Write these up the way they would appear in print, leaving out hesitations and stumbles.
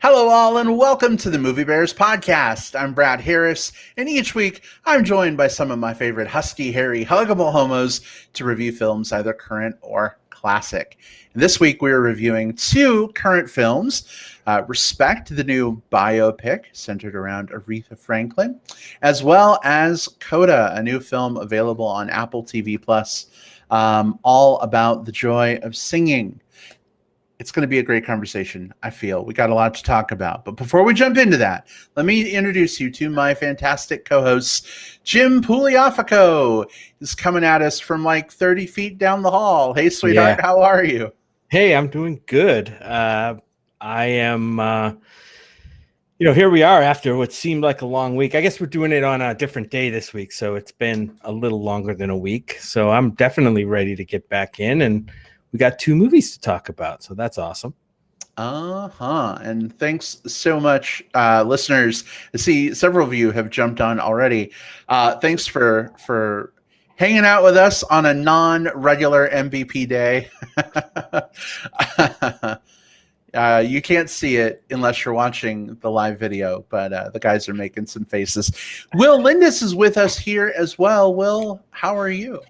Hello, all, and welcome to the Movie Bears podcast. I'm Brad Harris, and each week I'm joined by some of my favorite husky, hairy, huggable homos to review films either current or classic. And this week we are reviewing two current films, Respect, the new biopic centered around Aretha Franklin, as well as Coda, a new film available on Apple TV+, all about the joy of singing. It's going to be a great conversation, I feel. We got a lot to talk about. But before we jump into that, let me introduce you to my fantastic co-host, Jim Pugliafico. He's coming at us from like 30 feet down the hall. Hey, sweetheart, How are you? Hey, I'm doing good. I am, here we are after what seemed like a long week. I guess we're doing it on a different day this week, so it's been a little longer than a week. So I'm definitely ready to get back in, and we got two movies to talk about, so that's awesome. And thanks so much, listeners. I see several of you have jumped on already. Thanks for hanging out with us on a non-regular MBP day. You can't see it unless you're watching the live video, but the guys are making some faces. Will Lindis is with us here as well. Will, how are you?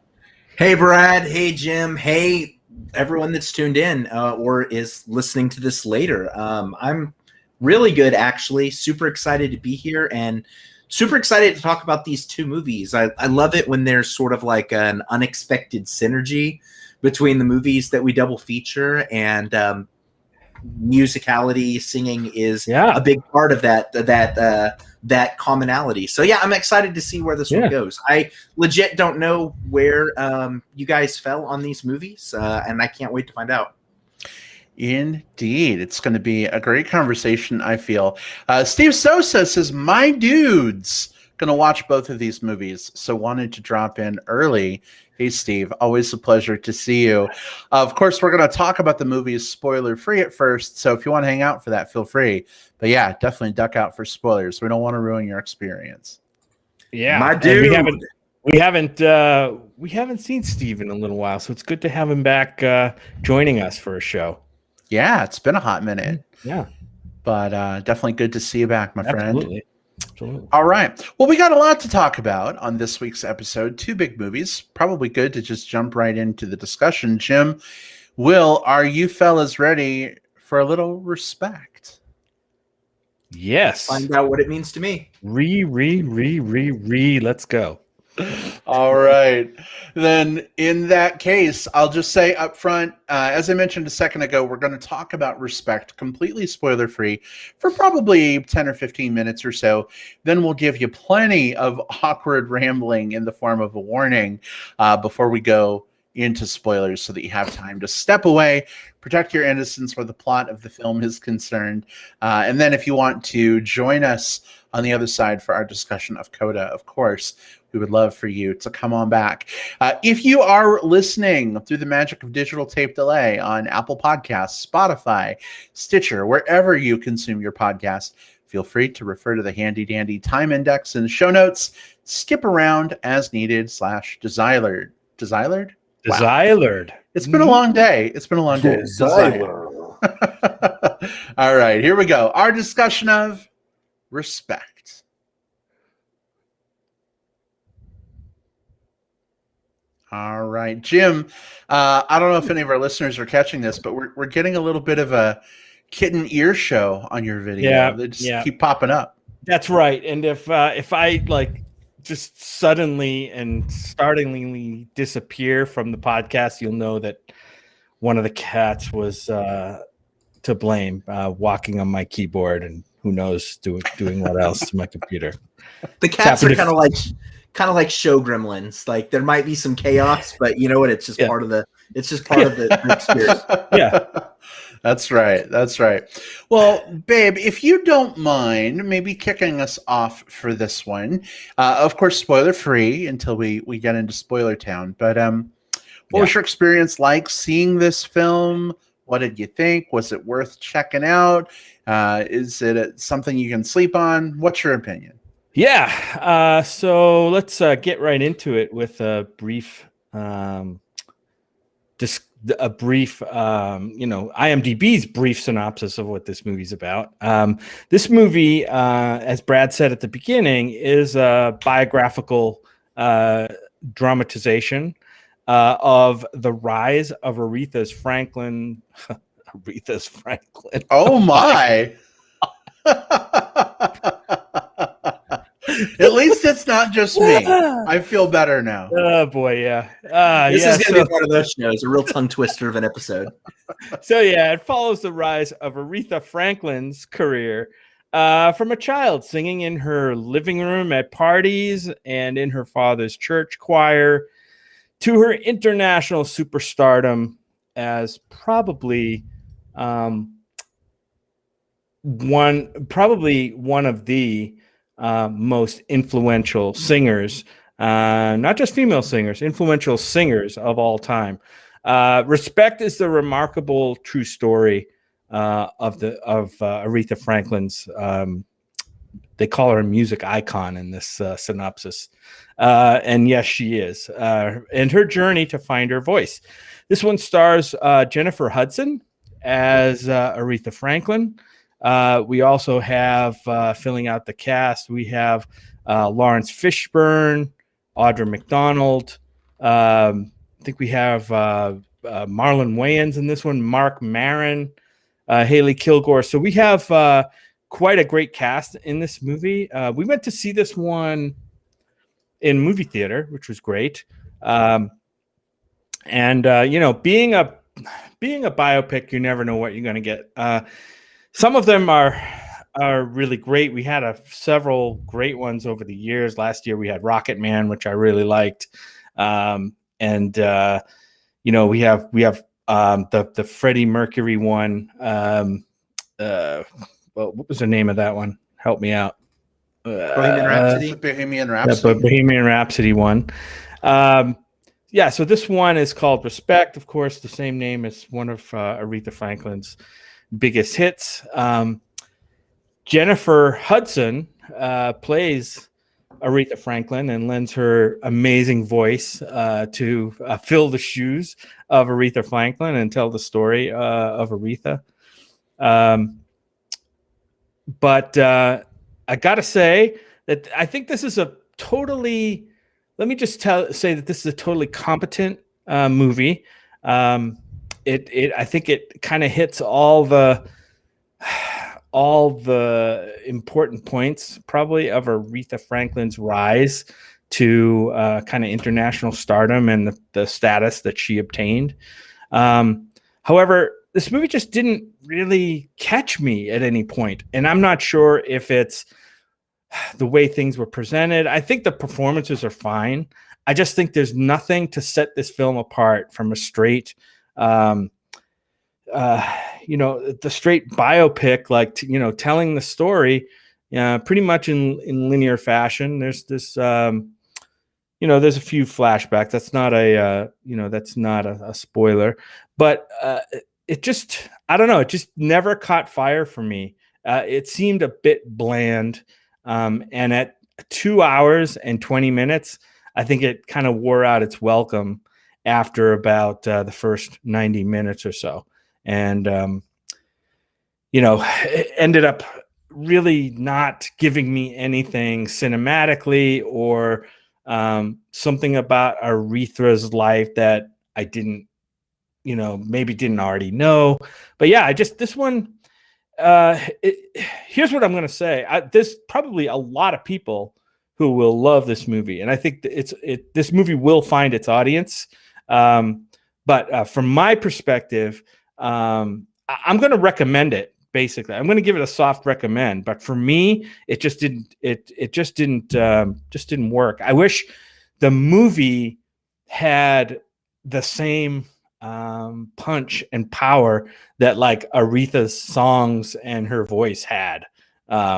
Hey, Brad. Hey, Jim. Hey, everyone that's tuned in or is listening to this later. I'm really good, actually. Super excited to be here and super excited to talk about these two movies. I love it when there's sort of like an unexpected synergy between the movies that we double feature, and musicality, singing is a big part of that commonality. So yeah, I'm excited to see where this one goes. I legit don't know where you guys fell on these movies, and I can't wait to find out. Indeed. It's going to be a great conversation, I feel. Steve Sosa says, my dude's going to watch both of these movies, so wanted to drop in early. Hey, Steve, always a pleasure to see you. Of course, we're going to talk about the movies spoiler-free at first, so if you want to hang out for that, feel free. But yeah, definitely duck out for spoilers. We don't want to ruin your experience. Yeah, my dude. We haven't seen Steve in a little while, so it's good to have him back joining us for a show. Yeah, it's been a hot minute. Yeah, but definitely good to see you back, my friend. Absolutely. All right. Well, we got a lot to talk about on this week's episode. Two big movies. Probably good to just jump right into the discussion. Jim, Will, are you fellas ready for a little respect? Yes. Find out what it means to me. Let's go. All right. Then in that case, I'll just say up front, as I mentioned a second ago, we're going to talk about Respect, completely spoiler-free, for probably 10 or 15 minutes or so. Then we'll give you plenty of awkward rambling in the form of a warning before we go into spoilers so that you have time to step away, protect your innocence where the plot of the film is concerned. And then if you want to join us on the other side for our discussion of Coda, of course, we would love for you to come on back. If you are listening through the magic of digital tape delay on Apple Podcasts, Spotify, Stitcher, wherever you consume your podcast, feel free to refer to the handy-dandy time index in the show notes. Skip around as needed / desired. Desired? Wow. Desired. It's been a long day. All right, here we go. Our discussion of Respect. All right, Jim, I don't know if any of our listeners are catching this, but we're getting a little bit of a kitten ear show on your video. Yeah, they just keep popping up. That's right. And if I like just suddenly and startlingly disappear from the podcast, you'll know that one of the cats was to blame, walking on my keyboard, and who knows doing what else to my computer. The cats are kind of like show gremlins. Like there might be some chaos, but you know what? It's just part of the experience. Yeah. That's right. Well, babe, if you don't mind maybe kicking us off for this one, of course, spoiler free until we get into spoiler town. But what was your experience like seeing this film? What did you think? Was it worth checking out? Is it something you can sleep on? What's your opinion? Yeah. So let's get right into it with a brief a brief, IMDb's brief synopsis of what this movie's about. This movie, as Brad said at the beginning, is a biographical dramatization of the rise of Aretha's Franklin. Aretha's Franklin. Oh my! At least it's not just me. I feel better now. Oh boy, yeah. This is going to be one of those shows, a real tongue twister of an episode. So yeah, it follows the rise of Aretha Franklin's career from a child singing in her living room at parties and in her father's church choir to her international superstardom as probably one of the most influential singers, not just female singers, influential singers of all time. Respect is the remarkable true story of Aretha Franklin's. They call her a music icon in this synopsis. And yes, she is. And her journey to find her voice. This one stars Jennifer Hudson as Aretha Franklin. We also have, filling out the cast, we have Lawrence Fishburne, Audra McDonald. I think we have Marlon Wayans in this one, Mark Maron, Haley Kilgore. So we have quite a great cast in this movie. We went to see this one in movie theater, which was great. Being a biopic, you never know what you're going to get. Some of them are really great. We had several great ones over the years. Last year we had Rocket Man, which I really liked. We have the Freddie Mercury one. What was the name of that one? Help me out. Bohemian Rhapsody. Bohemian Rhapsody. The Bohemian Rhapsody one. So this one is called Respect. Of course, the same name as one of Aretha Franklin's biggest hits. Jennifer Hudson plays Aretha Franklin and lends her amazing voice to fill the shoes of Aretha Franklin and tell the story of Aretha. But I gotta say that I think this is a totally. Let me just say that this is a totally competent movie. I think it kind of hits all the important points probably of Aretha Franklin's rise to kind of international stardom and the status that she obtained. However, this movie just didn't really catch me at any point, and I'm not sure if it's the way things were presented. I think the performances are fine. I just think there's nothing to set this film apart from a straight, the straight biopic, like, telling the story, pretty much in linear fashion. There's this, there's a few flashbacks. That's not a spoiler, but it just, I don't know. It just never caught fire for me. It seemed a bit bland. And at 2 hours and 20 minutes, I think it kind of wore out its welcome after about the first 90 minutes or so. And, it ended up really not giving me anything cinematically or something about Aretha's life that I didn't, maybe didn't already know. But yeah, this one, here's what I'm going to say. There's probably a lot of people who will love this movie, and I think this movie will find its audience. But from my perspective, I'm going to recommend it. Basically, I'm going to give it a soft recommend. But for me, it just didn't. It just didn't work. I wish the movie had the same punch and power that like Aretha's songs and her voice had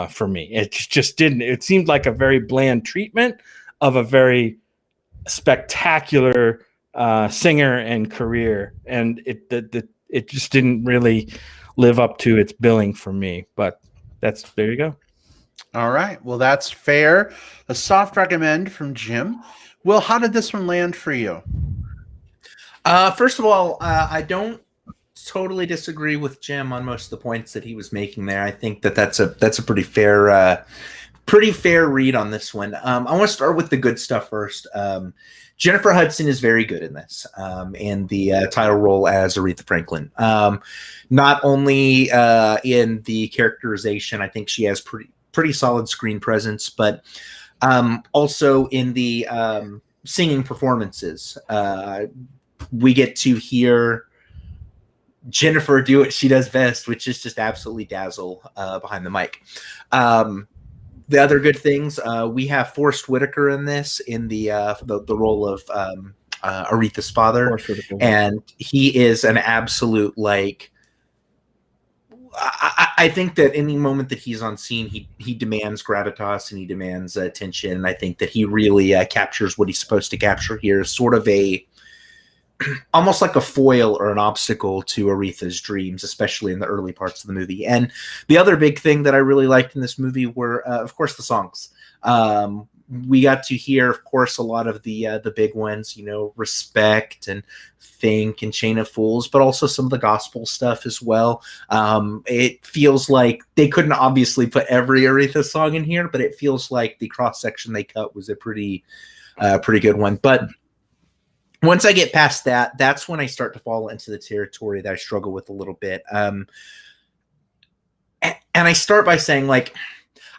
for me. It just didn't. It seemed like a very bland treatment of a very spectacular singer and career, and it just didn't really live up to its billing for me. But there you go. All right. Well, that's fair. A soft recommend from Jim. Will, how did this one land for you? First of all, I don't totally disagree with Jim on most of the points that he was making there. I think that that's a pretty fair read on this one. I want to start with the good stuff first. Jennifer Hudson is very good in this, in the title role as Aretha Franklin. Not only in the characterization, I think she has pretty solid screen presence, but also in the singing performances. We get to hear Jennifer do what she does best, which is just absolutely dazzle behind the mic. The other good things, we have Forrest Whitaker in this, in the role of Aretha's father, and he is an absolute, like, I think that any moment that he's on scene, he demands gravitas and he demands attention, and I think that he really captures what he's supposed to capture here, sort of almost like a foil or an obstacle to Aretha's dreams, especially in the early parts of the movie. And the other big thing that I really liked in this movie were, of course, the songs. We got to hear, of course, a lot of the big ones, you know, Respect and Think and Chain of Fools, but also some of the gospel stuff as well. It feels like they couldn't obviously put every Aretha song in here, but it feels like the cross section they cut was a pretty good one. But once I get past that, that's when I start to fall into the territory that I struggle with a little bit. And I start by saying, like,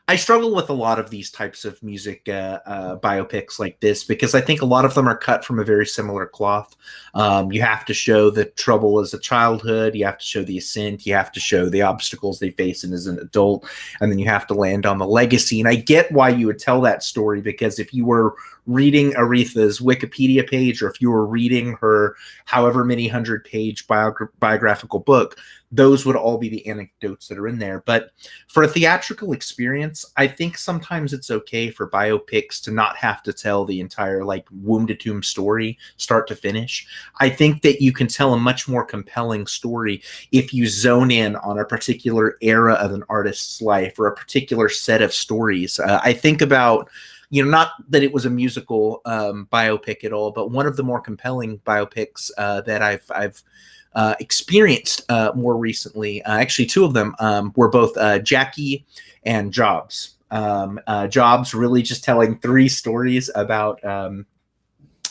I struggle with a lot of these types of music biopics like this, because I think a lot of them are cut from a very similar cloth. You have to show the trouble as a childhood, you have to show the ascent, you have to show the obstacles they face as an adult, and then you have to land on the legacy. And I get why you would tell that story, because if you were reading Aretha's Wikipedia page, or if you were reading her however many 100-page biographical book, those would all be the anecdotes that are in there. But for a theatrical experience, I think sometimes it's okay for biopics to not have to tell the entire, like, womb to tomb story, start to finish. I think that you can tell a much more compelling story if you zone in on a particular era of an artist's life or a particular set of stories. I think about, you know, not that it was a musical biopic at all, but one of the more compelling biopics that I've experienced more recently. Actually, two of them were both Jackie and Jobs. Jobs really just telling three stories about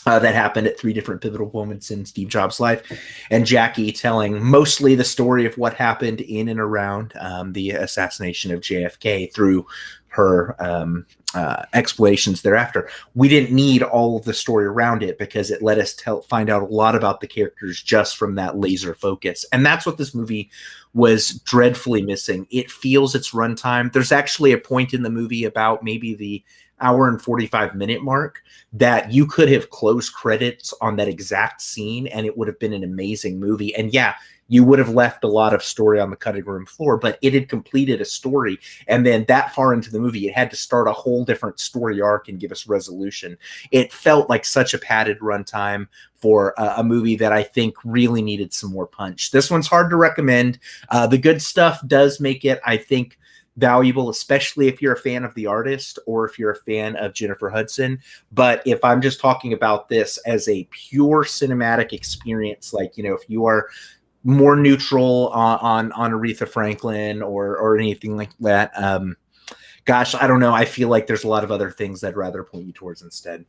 that happened at three different pivotal moments in Steve Jobs' life, and Jackie telling mostly the story of what happened in and around the assassination of JFK through her explorations thereafter. We didn't need all of the story around it because it let us find out a lot about the characters just from that laser focus. And that's what this movie was dreadfully missing. It feels its runtime. There's actually a point in the movie about maybe the hour and 45-minute mark that you could have closed credits on that exact scene and it would have been an amazing movie. And yeah, you would have left a lot of story on the cutting room floor, but it had completed a story. And then that far into the movie, it had to start a whole different story arc and give us resolution. It felt like such a padded runtime for a movie that I think really needed some more punch. This one's hard to recommend. The good stuff does make it, I think, valuable, especially if you're a fan of the artist or if you're a fan of Jennifer Hudson. But if I'm just talking about this as a pure cinematic experience, like, you know, if you are more neutral on Aretha Franklin or anything like that, gosh, I don't know. I feel like there's a lot of other things I'd rather point you towards instead.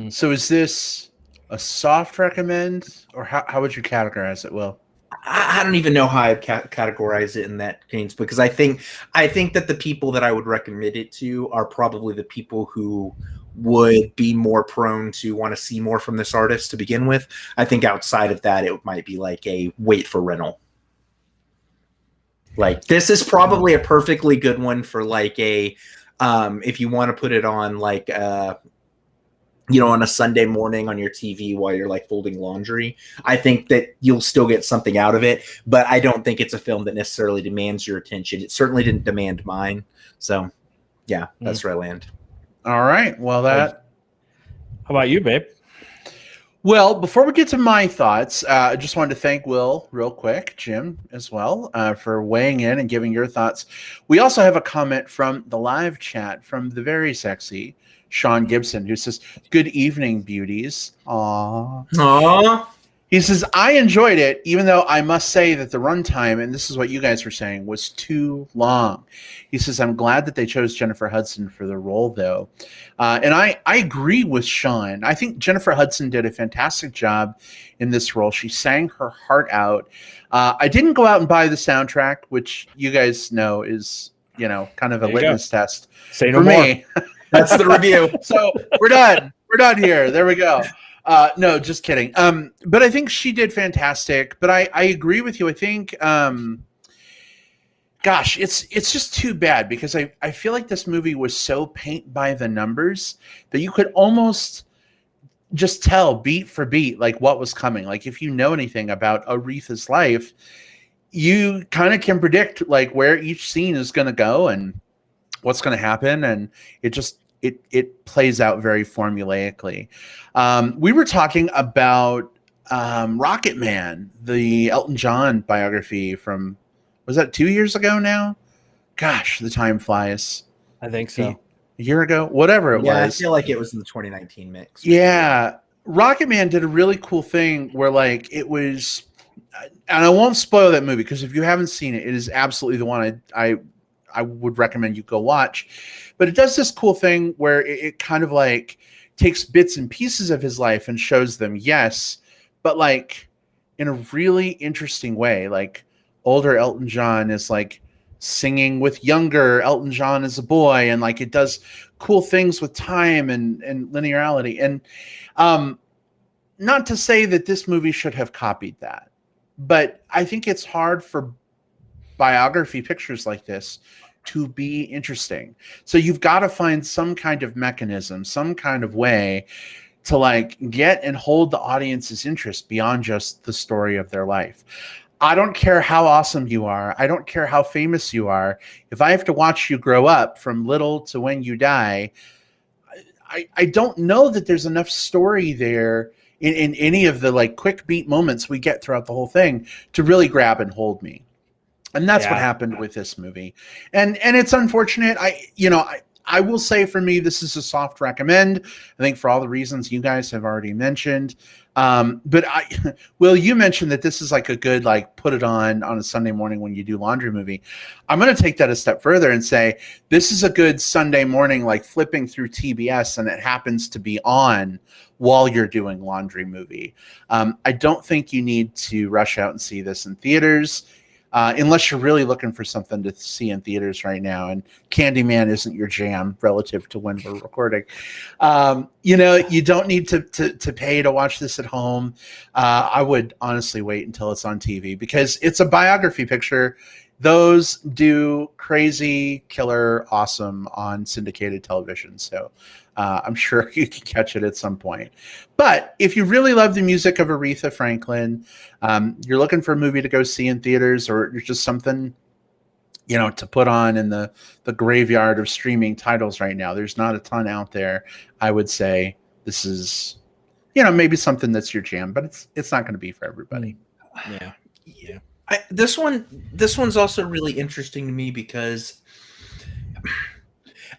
So is this a soft recommend, or how would you categorize it, Will? I don't even know how I'd categorize it in that case, because I think that the people that I would recommend it to are probably the people who would be more prone to want to see more from this artist to begin with. I think outside of that, it might be like a wait for rental. Like, this is probably a perfectly good one for like a, if you want to put it on like, you know, on a Sunday morning on your TV while you're like folding laundry. I think that you'll still get something out of it, but I don't think it's a film that necessarily demands your attention. It certainly didn't demand mine. So yeah, that's where I land. All right. Well, How about you, babe? Well, before we get to my thoughts, I just wanted to thank Will real quick, Jim as well, for weighing in and giving your thoughts. We also have a comment from the live chat from the very sexy Sean Gibson, who says, "Good evening, beauties." Aww. Aww. He says, "I enjoyed it, even though I must say that the runtime," and this is what you guys were saying, "was too long." He says, "I'm glad that they chose Jennifer Hudson for the role, though." And I agree with Sean. I think Jennifer Hudson did a fantastic job in this role. She sang her heart out. I didn't go out and buy the soundtrack, which you guys know is, kind of a litmus test Say no for more. me. That's the review. So we're done. We're done here. There we go. No, just kidding. But I think she did fantastic. But I agree with you. I think, gosh, it's just too bad because I feel like this movie was so paint by the numbers that you could almost just tell beat for beat like what was coming. Like if you know anything about Aretha's life, you kind of can predict like where each scene is going to go and what's going to happen, and it plays out very formulaically. We were talking about Rocket Man, the Elton John biography from, was that 2 years ago now? Gosh, the time flies. I think so. A year ago, whatever it was. I feel like it was in the 2019 mix. Yeah. Rocket Man did a really cool thing where like it was, and I won't spoil that movie because if you haven't seen it, it is absolutely the one I would recommend you go watch. But it does this cool thing where it kind of like takes bits and pieces of his life and shows them, yes, but like in a really interesting way. Like older Elton John is like singing with younger Elton John as a boy, and like it does cool things with time and linearity. And not to say that this movie should have copied that, but I think it's hard for biography pictures like this to be interesting. So you've got to find some kind of mechanism, some kind of way to like get and hold the audience's interest beyond just the story of their life. I don't care how awesome you are. I don't care how famous you are. If I have to watch you grow up from little to when you die, I don't know that there's enough story there in any of the like quick beat moments we get throughout the whole thing to really grab and hold me. And that's what happened with this movie. And it's unfortunate. I will say for me, this is a soft recommend. I think for all the reasons you guys have already mentioned. But Will, you mentioned that this is like a good, like put it on a Sunday morning when you do laundry movie. I'm going to take that a step further and say, this is a good Sunday morning, like flipping through TBS and it happens to be on while you're doing laundry movie. I don't think you need to rush out and see this in theaters. Unless you're really looking for something to see in theaters right now, and Candyman isn't your jam relative to when we're recording. You don't need to pay to watch this at home. I would honestly wait until it's on TV because it's a biography picture. Those do crazy, killer, awesome on syndicated television. So I'm sure you can catch it at some point. But if you really love the music of Aretha Franklin, you're looking for a movie to go see in theaters, or just something, to put on in the graveyard of streaming titles right now. There's not a ton out there. I would say this is, maybe something that's your jam, but it's not going to be for everybody. Yeah. This one's also really interesting to me because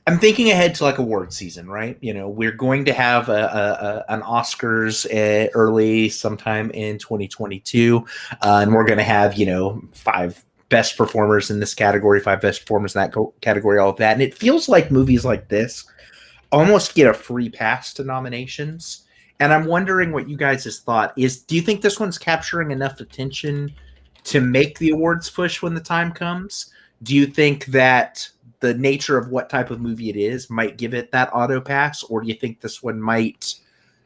I'm thinking ahead to like award season, right? We're going to have an Oscars early sometime in 2022, and we're going to have 5 best performers in this category, 5 best performers in that category, all of that. And it feels like movies like this almost get a free pass to nominations. And I'm wondering what you guys' thought is. Do you think this one's capturing enough attention to make the awards push when the time comes? Do you think that the nature of what type of movie it is might give it that auto pass, or do you think this one might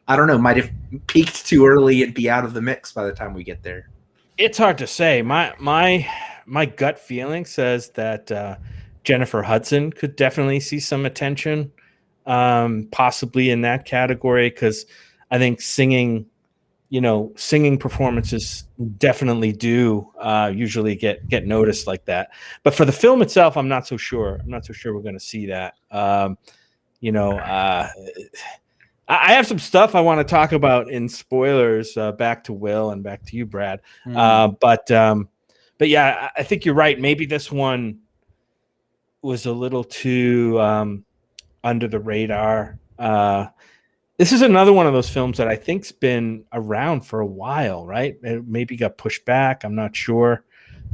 have peaked too early and be out of the mix by the time we get there? It's hard to say. My gut feeling says that Jennifer Hudson could definitely see some attention, possibly in that category, because I think singing performances definitely do usually get noticed like that. But for the film itself, I'm not so sure. I'm not so sure we're going to see that. I have some stuff I want to talk about in spoilers, back to Will and back to you, Brad. But yeah, I think you're right. Maybe this one was a little too under the radar This is another one of those films that I think's been around for a while, right? It maybe got pushed back. I'm not sure.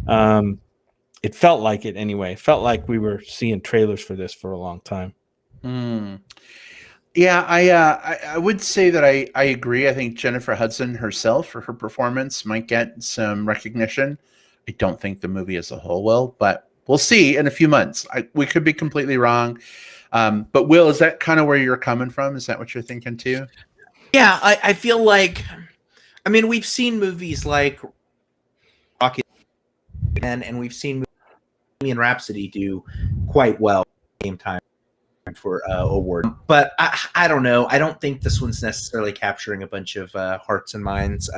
It felt like it anyway. It felt like we were seeing trailers for this for a long time. Yeah, I would say that I agree. I think Jennifer Hudson herself, for her performance, might get some recognition. I don't think the movie as a whole will, but we'll see in a few months. We could be completely wrong. But Will, is that kind of where you're coming from? Is that what you're thinking too? Yeah, I feel like, I mean, we've seen movies like Rocket and we've seen Bohemian Rhapsody do quite well at the same time for award. But I don't know. I don't think this one's necessarily capturing a bunch of hearts and minds.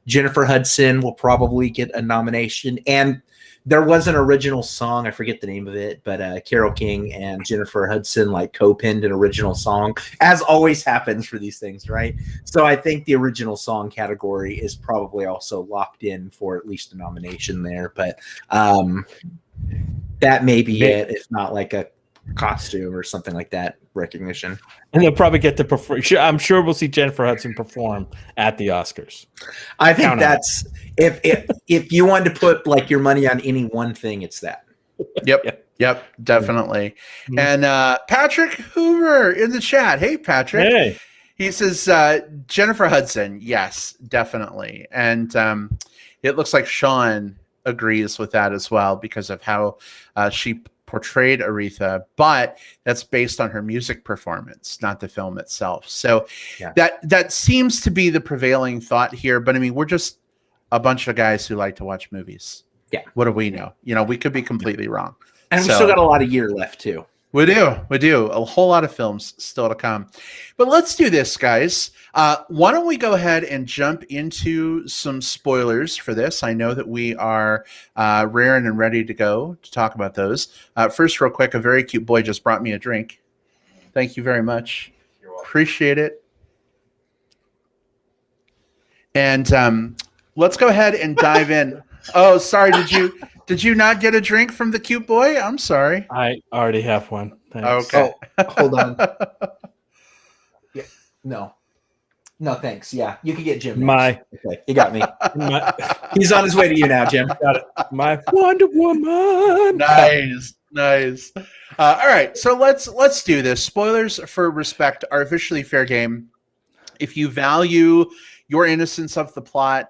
Jennifer Hudson will probably get a nomination, and there was an original song, I forget the name of it, but Carole King and Jennifer Hudson like co-penned an original song, as always happens for these things, right? So I think the original song category is probably also locked in for at least a nomination there, but that may be it, if not like a costume or something like that recognition. And they'll probably get to perform. I'm sure we'll see Jennifer Hudson perform at the Oscars. I think that's if you wanted to put like your money on any one thing, it's that. Yep, definitely. And Patrick Hoover in the chat. Hey, Patrick. Hey. He says Jennifer Hudson. Yes, definitely. And it looks like Sean agrees with that as well because of how she portrayed Aretha, but that's based on her music performance, not the film itself. So that seems to be the prevailing thought here. But I mean, we're just a bunch of guys who like to watch movies. Yeah. What do we know? You know, we could be completely wrong. And we still got a lot of year left too. We do. A whole lot of films still to come. But let's do this, guys. Why don't we go ahead and jump into some spoilers for this? I know that we are raring and ready to go to talk about those. First, real quick, a very cute boy just brought me a drink. Thank you very much. Appreciate it. And let's go ahead and dive in. Oh, sorry. Did you not get a drink from the cute boy? I'm sorry. I already have one. Thanks. Okay. Oh, hold on. Yeah. No, thanks. Yeah, you can get Jim. Okay, you got me. He's on his way to you now, Jim. Got it. My Wonder Woman. Nice. All right, so let's do this. Spoilers for Respect are officially fair game. If you value your innocence of the plot,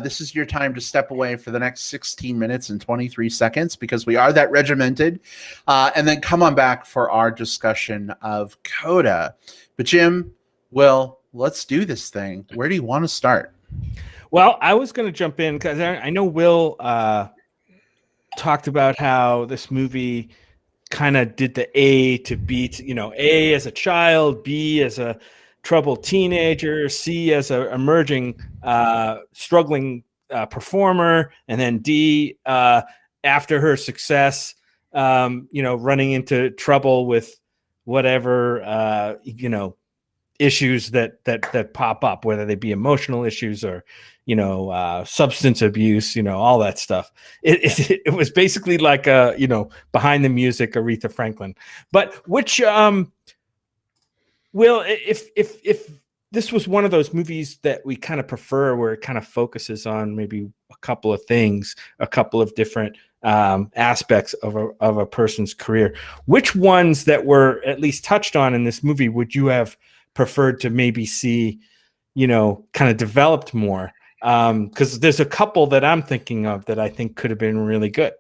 this is your time to step away for the next 16 minutes and 23 seconds because we are that regimented. And then come on back for our discussion of Coda. But Jim, Will, let's do this thing. Where do you want to start? Well, I was going to jump in because I know Will talked about how this movie kind of did the A to B, A as a child, B as a troubled teenager, C as a emerging, struggling performer, and then D after her success, running into trouble with whatever issues that pop up, whether they be emotional issues or substance abuse, all that stuff. It was basically like a behind the music Aretha Franklin, but which Will, if this was one of those movies that we kind of prefer, where it kind of focuses on maybe a couple of things, a couple of different aspects of a person's career, which ones that were at least touched on in this movie would you have preferred to maybe see, kind of developed more? Because there's a couple that I'm thinking of that I think could have been really good.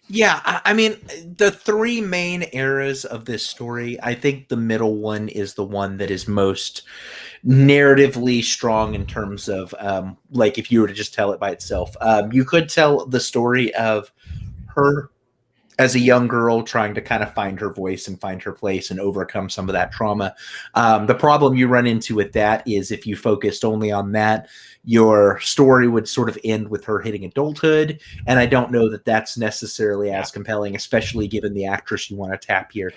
Yeah, I mean, the three main eras of this story, I think the middle one is the one that is most narratively strong in terms of, like, if you were to just tell it by itself. You could tell the story of her as a young girl trying to kind of find her voice and find her place and overcome some of that trauma. The problem you run into with that is if you focused only on that, your story would sort of end with her hitting adulthood. And I don't know that that's necessarily as compelling, especially given the actress you want to tap here,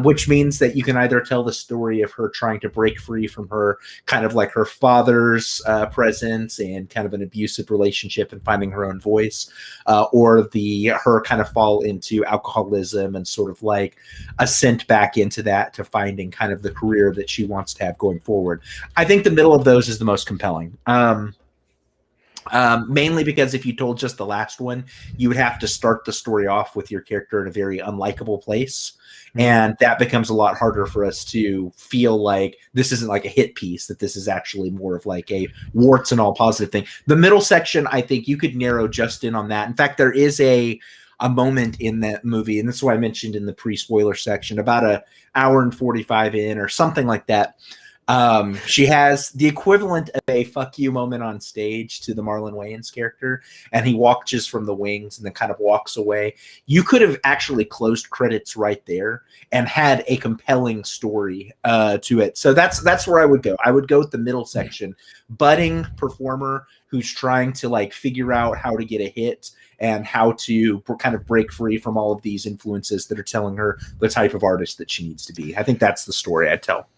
which means that you can either tell the story of her trying to break free from her kind of like her father's presence and kind of an abusive relationship and finding her own voice, or her kind of fall into alcoholism and sort of like ascent back into that to finding kind of the career that she wants to have going forward. I think the middle of those is the most compelling. Mainly because if you told just the last one, you would have to start the story off with your character in a very unlikable place. And that becomes a lot harder for us to feel like this isn't like a hit piece, that this is actually more of like a warts and all positive thing. The middle section, I think you could narrow just in on that. In fact, there is a moment in that movie, and this is what I mentioned in the pre-spoiler section, about an hour and 45 in or something like that. She has the equivalent of a fuck you moment on stage to the Marlon Wayans character, and he watches from the wings and then kind of walks away. You could have actually closed credits right there and had a compelling story to it. So that's where I would go. I would go with the middle section. Budding performer who's trying to like figure out how to get a hit and how to kind of break free from all of these influences that are telling her the type of artist that she needs to be. I think that's the story I'd tell.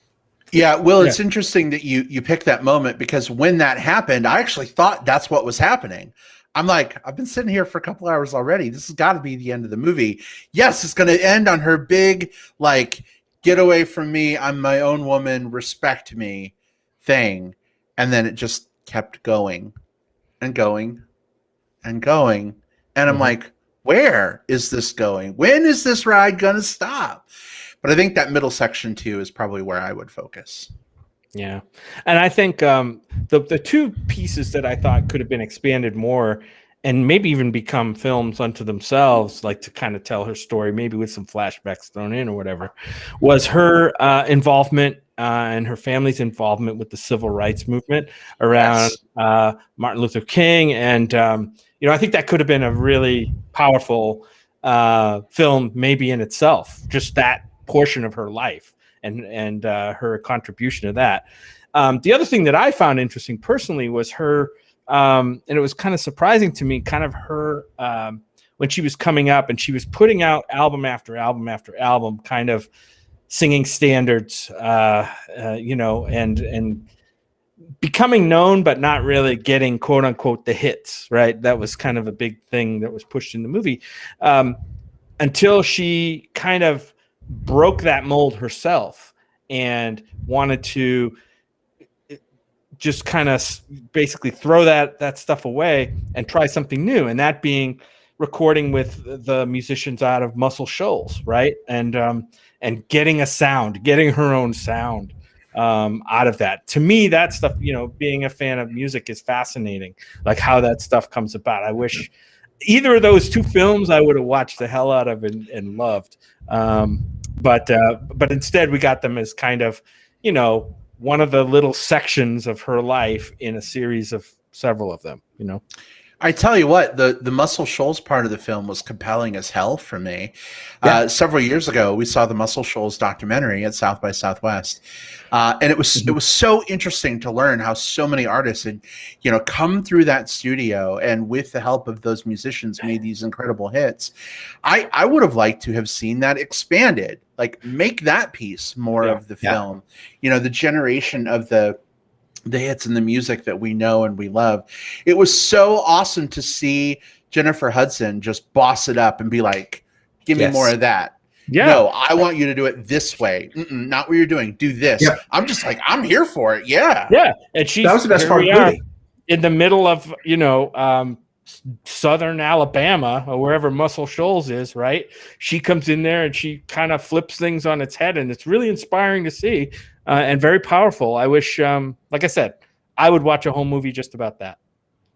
Yeah, Will, it's interesting that you picked that moment, because when that happened, I actually thought that's what was happening. I'm like, I've been sitting here for a couple hours already. This has got to be the end of the movie. Yes, it's going to end on her big, like, get away from me, I'm my own woman, respect me thing. And then it just kept going and going and going. And I'm like, where is this going? When is this ride going to stop? But I think that middle section, too, is probably where I would focus. Yeah. And I think the two pieces that I thought could have been expanded more and maybe even become films unto themselves, like to kind of tell her story, maybe with some flashbacks thrown in or whatever, was her involvement and her family's involvement with the civil rights movement around Martin Luther King. And, I think that could have been a really powerful film maybe in itself, just that portion of her life and her contribution to that. The other thing that I found interesting personally was her, and it was kind of surprising to me, kind of her, when she was coming up and she was putting out album after album after album, kind of singing standards, and becoming known, but not really getting quote unquote the hits, right? That was kind of a big thing that was pushed in the movie, until she kind of broke that mold herself and wanted to just kind of basically throw that stuff away and try something new. And that being recording with the musicians out of Muscle Shoals, right? And getting her own sound out of that. To me, that stuff, being a fan of music is fascinating, like how that stuff comes about. I wish either of those two films I would have watched the hell out of and loved. But instead we got them as kind of, one of the little sections of her life in a series of several of them, I tell you what, the Muscle Shoals part of the film was compelling as hell for me. Yeah. Several years ago, we saw the Muscle Shoals documentary at South by Southwest, and it was so interesting to learn how so many artists had, come through that studio and with the help of those musicians made these incredible hits. I would have liked to have seen that expanded, like make that piece more of the film. The generation of the hits and the music that we know and we love. It was so awesome to see Jennifer Hudson just boss it up and be like, give me more of that. Yeah. No, I want you to do it this way. Not what you're doing. Do this. Yep. I'm just like, I'm here for it. Yeah. Yeah. And that was the best part of the movie. In the middle of, Southern Alabama or wherever Muscle Shoals is, right? She comes in there and she kind of flips things on its head, and it's really inspiring to see. And very powerful. I wish, like I said, I would watch a whole movie just about that.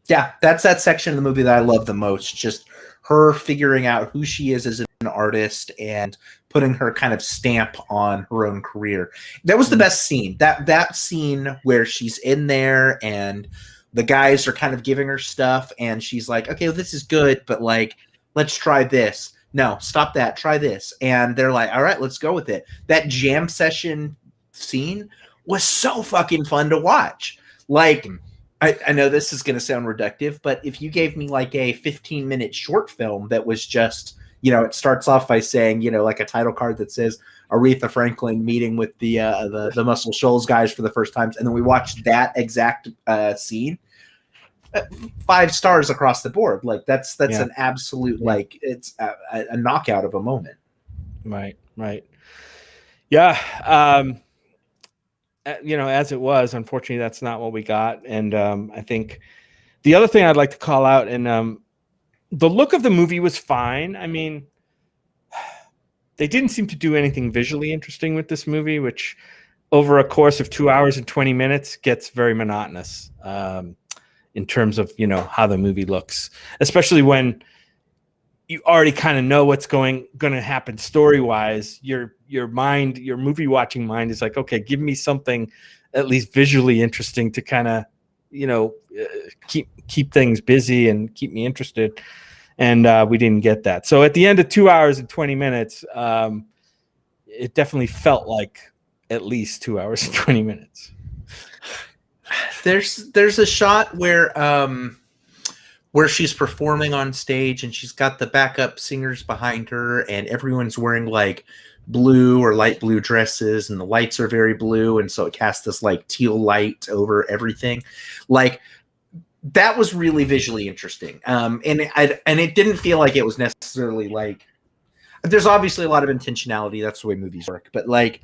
Yeah, that's that section of the movie that I love the most. Just her figuring out who she is as an artist and putting her kind of stamp on her own career. That was the best scene. That scene where she's in there and the guys are kind of giving her stuff and she's like, okay, well, this is good, but like, let's try this. No, stop that. Try this. And they're like, all right, let's go with it. That jam session scene was so fucking fun to watch. Like, I know this is going to sound reductive, but if you gave me like a 15-minute short film that was just, it starts off by saying, like a title card that says Aretha Franklin meeting with the Muscle Shoals guys for the first time, and then we watch that exact scene, 5 stars across the board. Like that's an absolute like it's a knockout of a moment. Right. Yeah. As it was, unfortunately, that's not what we got. And I think the other thing I'd like to call out, and the look of the movie was fine. I mean, they didn't seem to do anything visually interesting with this movie, which over a course of 2 hours and 20 minutes gets very monotonous in terms of, how the movie looks, especially when you already kind of know what's going to happen story-wise. Your movie watching mind is like, okay, give me something at least visually interesting to kind of, keep things busy and keep me interested. And we didn't get that. So at the end of 2 hours and 20 minutes, it definitely felt like at least 2 hours and 20 minutes. There's a shot where she's performing on stage and she's got the backup singers behind her and everyone's wearing like blue or light blue dresses and the lights are very blue. And so it casts this like teal light over everything. Like that was really visually interesting. And it didn't feel like it was necessarily like, there's obviously a lot of intentionality. That's the way movies work. But like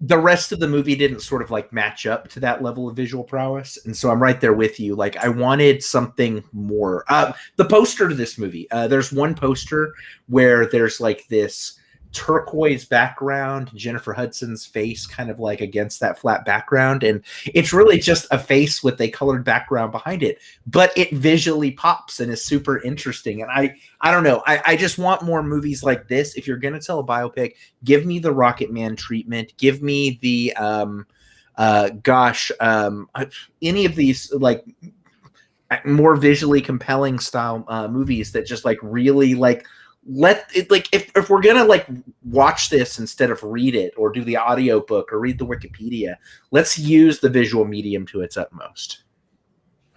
the rest of the movie didn't sort of like match up to that level of visual prowess. And so I'm right there with you. Like I wanted something more. The poster to this movie, there's one poster where there's like this turquoise background, Jennifer Hudson's face kind of like against that flat background. And it's really just a face with a colored background behind it, but it visually pops and is super interesting. And I don't know. I just want more movies like this. If you're going to tell a biopic, give me the Rocket Man treatment. Give me the, any of these like more visually compelling style movies that just like really like, let it like if we're gonna like watch this instead of read it or do the audiobook or read the Wikipedia, let's use the visual medium to its utmost.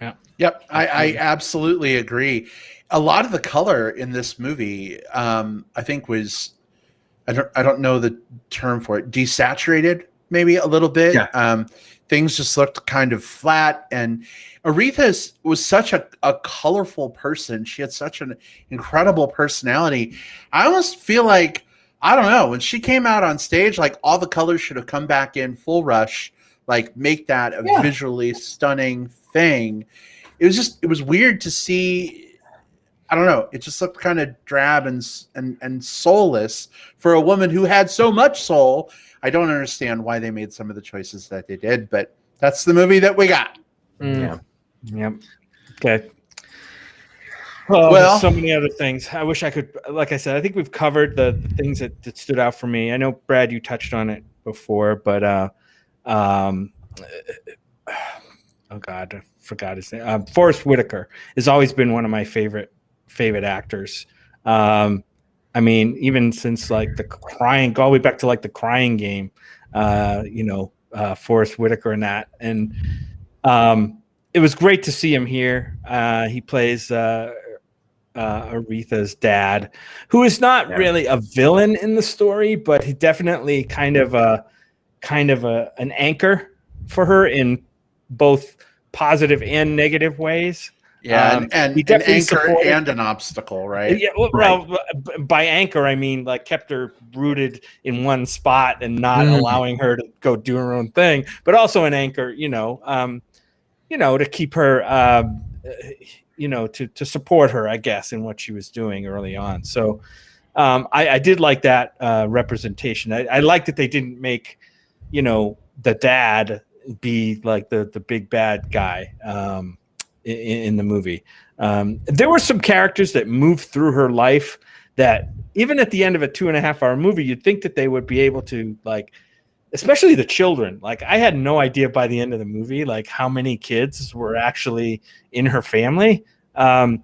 Yep, I absolutely agree. A lot of the color in this movie, I think was, I don't know the term for it, desaturated maybe a little bit. Yeah. Things just looked kind of flat, and Aretha was such a colorful person. She had such an incredible personality. I almost feel like, I don't know, when she came out on stage, like all the colors should have come back in full rush, like make that a visually stunning thing. It was weird to see. I don't know. It just looked kind of drab and soulless for a woman who had so much soul. I don't understand why they made some of the choices that they did, but that's the movie that we got. Yeah. Yep. Okay. Well, so many other things. I wish I could, like I said, I think we've covered the things that stood out for me. I know, Brad, you touched on it before, but oh God, I forgot his name. Forrest Whitaker has always been one of my favorite actors. I mean, even since like go all the way back to like the Crying Game, Forrest Whitaker and that. And it was great to see him here. He plays Aretha's dad, who is not really a villain in the story, but he definitely kind of an anchor for her in both positive and negative ways. Yeah, and an anchor and an obstacle, right? Yeah, well, by anchor I mean like kept her rooted in one spot and not allowing her to go do her own thing, but also an anchor, to keep her, to support her, I guess, in what she was doing early on. So I did like that representation. I liked that they didn't make, the dad be like the big bad guy. In the movie, there were some characters that moved through her life that even at the end of a 2.5 hour movie, you'd think that they would be able to, like, especially the children. Like, I had no idea by the end of the movie, like, how many kids were actually in her family. So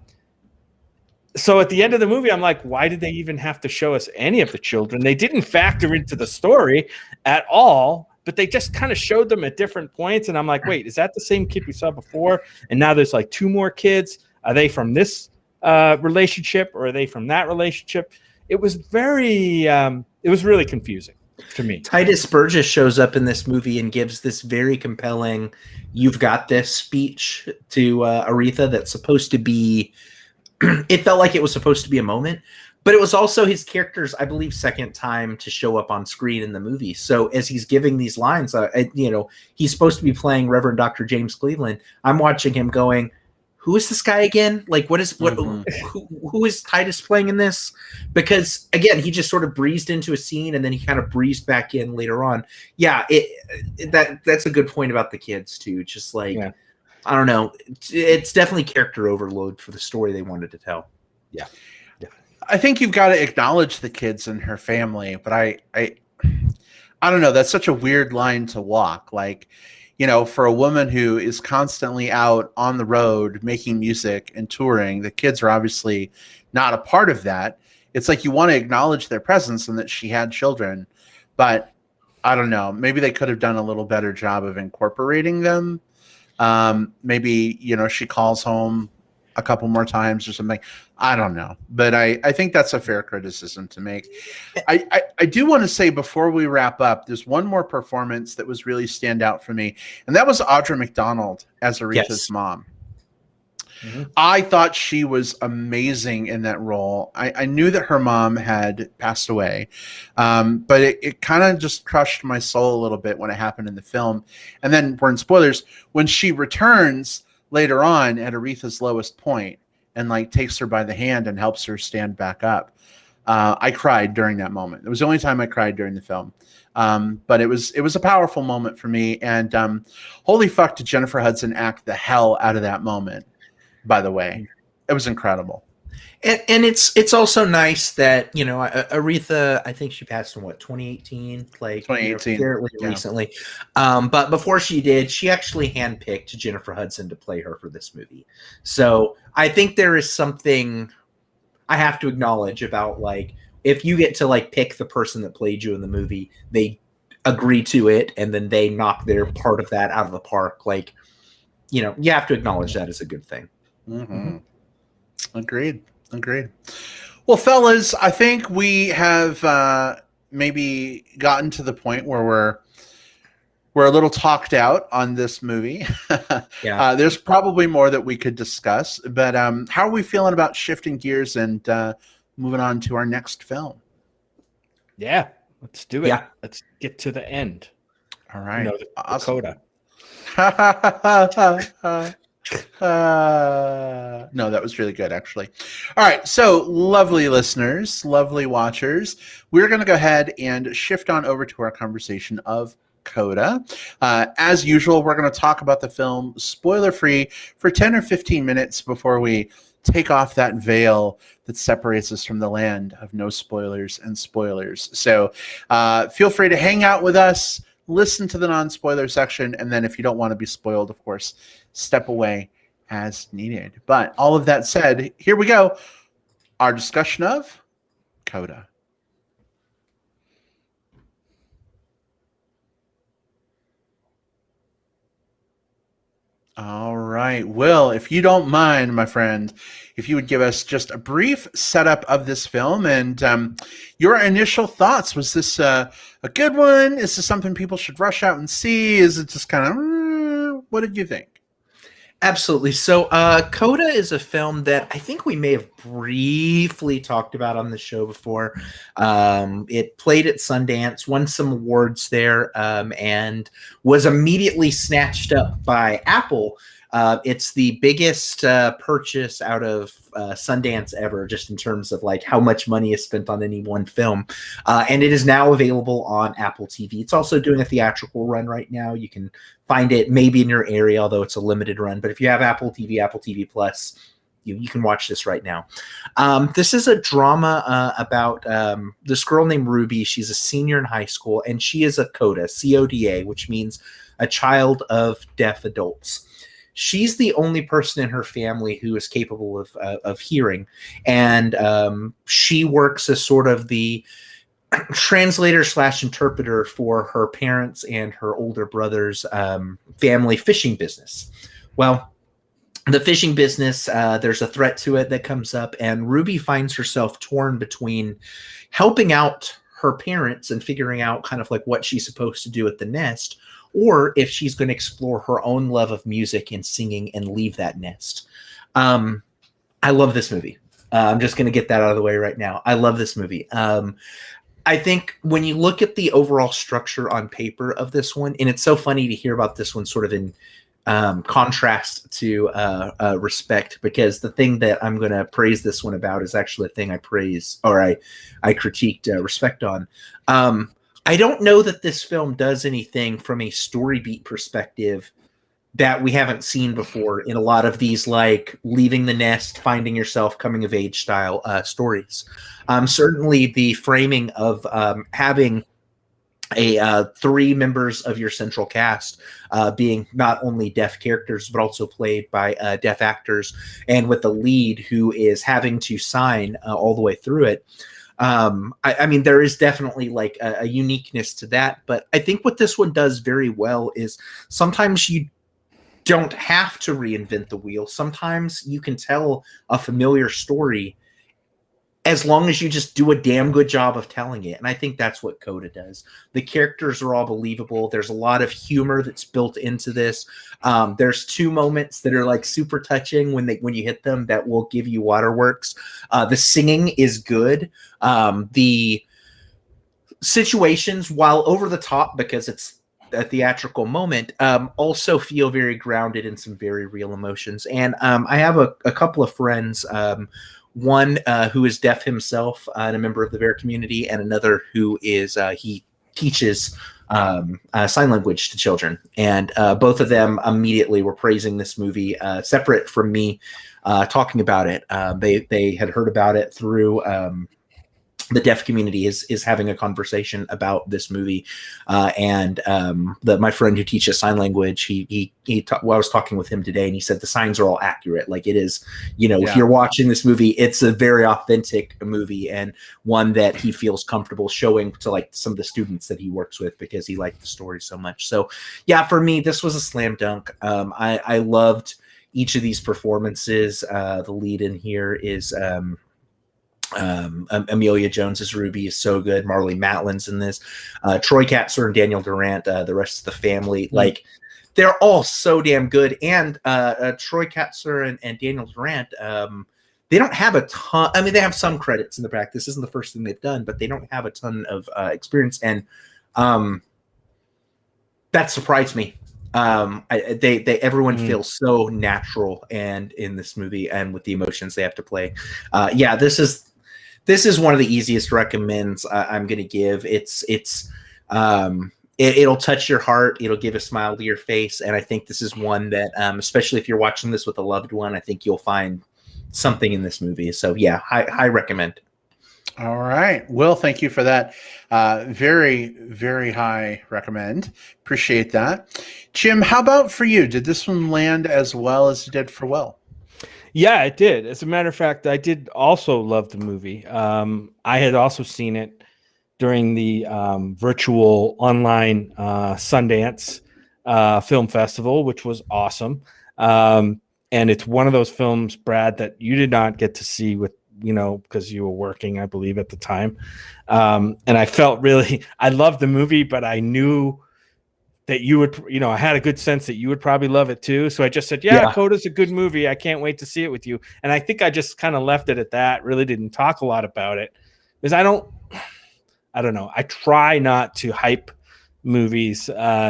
at the end of the movie, I'm like, why did they even have to show us any of the children? They didn't factor into the story at all. but they just kind of showed them at different points. And I'm like, wait, is that the same kid we saw before? And now there's like 2 more kids. Are they from this relationship, or are they from that relationship? It was it was really confusing to me. Titus Burgess shows up in this movie and gives this very compelling "You've got this" speech to Aretha that's supposed to be, it felt like it was supposed to be a moment, but it was also his character's, I believe, second time to show up on screen in the movie. So as he's giving these lines, he's supposed to be playing Reverend Dr. James Cleveland. I'm watching him going, who is this guy again? Like, who is Titus playing in this? Because again, he just sort of breezed into a scene and then he kind of breezed back in later on. Yeah, that's a good point about the kids too. Just like, I don't know, it's definitely character overload for the story they wanted to tell. Yeah, I think you've got to acknowledge the kids and her family, but I don't know. That's such a weird line to walk. Like, for a woman who is constantly out on the road making music and touring, the kids are obviously not a part of that. It's like you want to acknowledge their presence and that she had children, but I don't know. Maybe they could have done a little better job of incorporating them. Maybe, she calls home a couple more times or something. I don't know. But I think that's a fair criticism to make. I do want to say before we wrap up, there's one more performance that was really stand out for me, and that was Audra McDonald as Aretha's mom. Mm-hmm. I thought she was amazing in that role. I knew that her mom had passed away, but it kind of just crushed my soul a little bit when it happened in the film. And then, we're in spoilers, when she returns later on at Aretha's lowest point and like takes her by the hand and helps her stand back up. I cried during that moment. It was the only time I cried during the film. But it was a powerful moment for me. And holy fuck, did Jennifer Hudson act the hell out of that moment, by the way. It was incredible. And it's also nice that, Aretha, I think she passed in 2018, like 2018, fairly recently. But before she did, she actually handpicked Jennifer Hudson to play her for this movie. So I think there is something I have to acknowledge about, like, if you get to like pick the person that played you in the movie, they agree to it, and then they knock their part of that out of the park. Like, you have to acknowledge that as a good thing. Mm-hmm. Agreed. Well, fellas, I think we have maybe gotten to the point where we're a little talked out on this movie. Yeah. There's probably more that we could discuss, but how are we feeling about shifting gears and moving on to our next film? Yeah, let's do it. Yeah. Let's get to the end. All right. The coda. No, that was really good, actually. All right, so lovely listeners, lovely watchers, we're going to go ahead and shift on over to our conversation of Coda. As usual, we're going to talk about the film spoiler-free for 10 or 15 minutes before we take off that veil that separates us from the land of no spoilers and spoilers. So feel free to hang out with us, listen to the non-spoiler section, and then if you don't want to be spoiled, of course, step away as needed. But all of that said, here we go. Our discussion of Coda. All right. Will, if you don't mind, my friend, if you would give us just a brief setup of this film and your initial thoughts. Was this a good one? Is this something people should rush out and see? Is it just kind of, what did you think? Absolutely. So Coda is a film that I think we may have briefly talked about on the show before. It played at Sundance, won some awards there, and was immediately snatched up by Apple. It's the biggest purchase out of Sundance ever, just in terms of like how much money is spent on any one film. And it is now available on Apple TV. It's also doing a theatrical run right now. You can find it maybe in your area, although it's a limited run. But if you have Apple TV, Apple TV Plus, you can watch this right now. This is a drama about this girl named Ruby. She's a senior in high school, and she is a CODA, C-O-D-A, which means a child of deaf adults. She's the only person in her family who is capable of hearing, and she works as sort of the translator slash interpreter for her parents and her older brother's family fishing business. Well, the fishing business, there's a threat to it that comes up, and Ruby finds herself torn between helping out her parents and figuring out kind of like what she's supposed to do at the nest, or if she's going to explore her own love of music and singing and leave that nest. I love this movie. I'm just going to get that out of the way right now. I love this movie. I think when you look at the overall structure on paper of this one, and it's so funny to hear about this one sort of in contrast to Respect, because the thing that I'm going to praise this one about is actually a thing I critiqued Respect on. I don't know that this film does anything from a story beat perspective that we haven't seen before in a lot of these like leaving the nest, finding yourself, coming of age style stories. Certainly the framing of having three members of your central cast being not only deaf characters but also played by deaf actors, and with the lead who is having to sign all the way through it. I mean, there is definitely like a uniqueness to that, but I think what this one does very well is sometimes you don't have to reinvent the wheel. Sometimes you can tell a familiar story as long as you just do a damn good job of telling it. And I think that's what Coda does. The characters are all believable. There's a lot of humor that's built into this. There's two moments that are like super touching when you hit them that will give you waterworks. The singing is good. The situations, while over the top because it's a theatrical moment, also feel very grounded in some very real emotions. And I have a couple of friends, one who is deaf himself and a member of the VER community, and another who is he teaches sign language to children. And both of them immediately were praising this movie, separate from me talking about it. They had heard about it through the deaf community is having a conversation about this movie, and my friend who teaches sign language, I was talking with him today, and he said the signs are all accurate. Like it is, if you're watching this movie, it's a very authentic movie and one that he feels comfortable showing to like some of the students that he works with because he liked the story so much. So yeah, for me, this was a slam dunk. I loved each of these performances. The lead in here is Amelia Jones as Ruby is so good. Marlee Matlin's in this. Troy Katzler and Daniel Durant, the rest of the family, like they're all so damn good. And Troy Katzler and Daniel Durant, they don't have a ton. I mean, they have some credits in the back. This isn't the first thing they've done, but they don't have a ton of experience, and that surprised me. Everyone feels so natural and in this movie, and with the emotions they have to play. This is one of the easiest recommends I'm going to give. It'll touch your heart. It'll give a smile to your face. And I think this is one that, especially if you're watching this with a loved one, I think you'll find something in this movie. So yeah, I recommend. All right. Will, thank you for that. Very, very high recommend. Appreciate that. Jim, how about for you? Did this one land as well as it did for Will? Yeah, it did. As a matter of fact, I did also love the movie. I had also seen it during the virtual online Sundance Film Festival, which was awesome. And it's one of those films, Brad, that you did not get to see with, because you were working, I believe, at the time. And I felt I loved the movie, but I knew that you would, I had a good sense that you would probably love it too. So I just said, yeah, Coda's a good movie. I can't wait to see it with you. And I think I just kind of left it at that. Really didn't talk a lot about it because I don't know. I try not to hype movies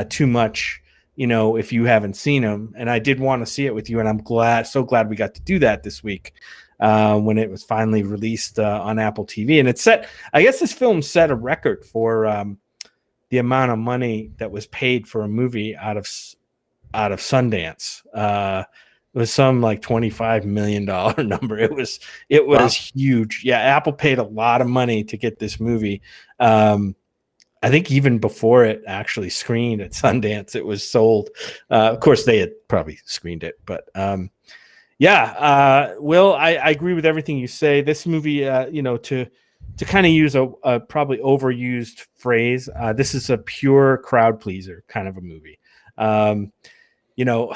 too much, if you haven't seen them. And I did want to see it with you. And I'm so glad we got to do that this week when it was finally released on Apple TV. And I guess this film set a record for the amount of money that was paid for a movie out of Sundance. It was some like $25 million number. It was huge. Yeah. Apple paid a lot of money to get this movie. I think even before it actually screened at Sundance, it was sold. Of course they had probably screened it, but Will, I agree with everything you say. This movie, to kind of use a probably overused phrase, this is a pure crowd pleaser kind of a movie. You know,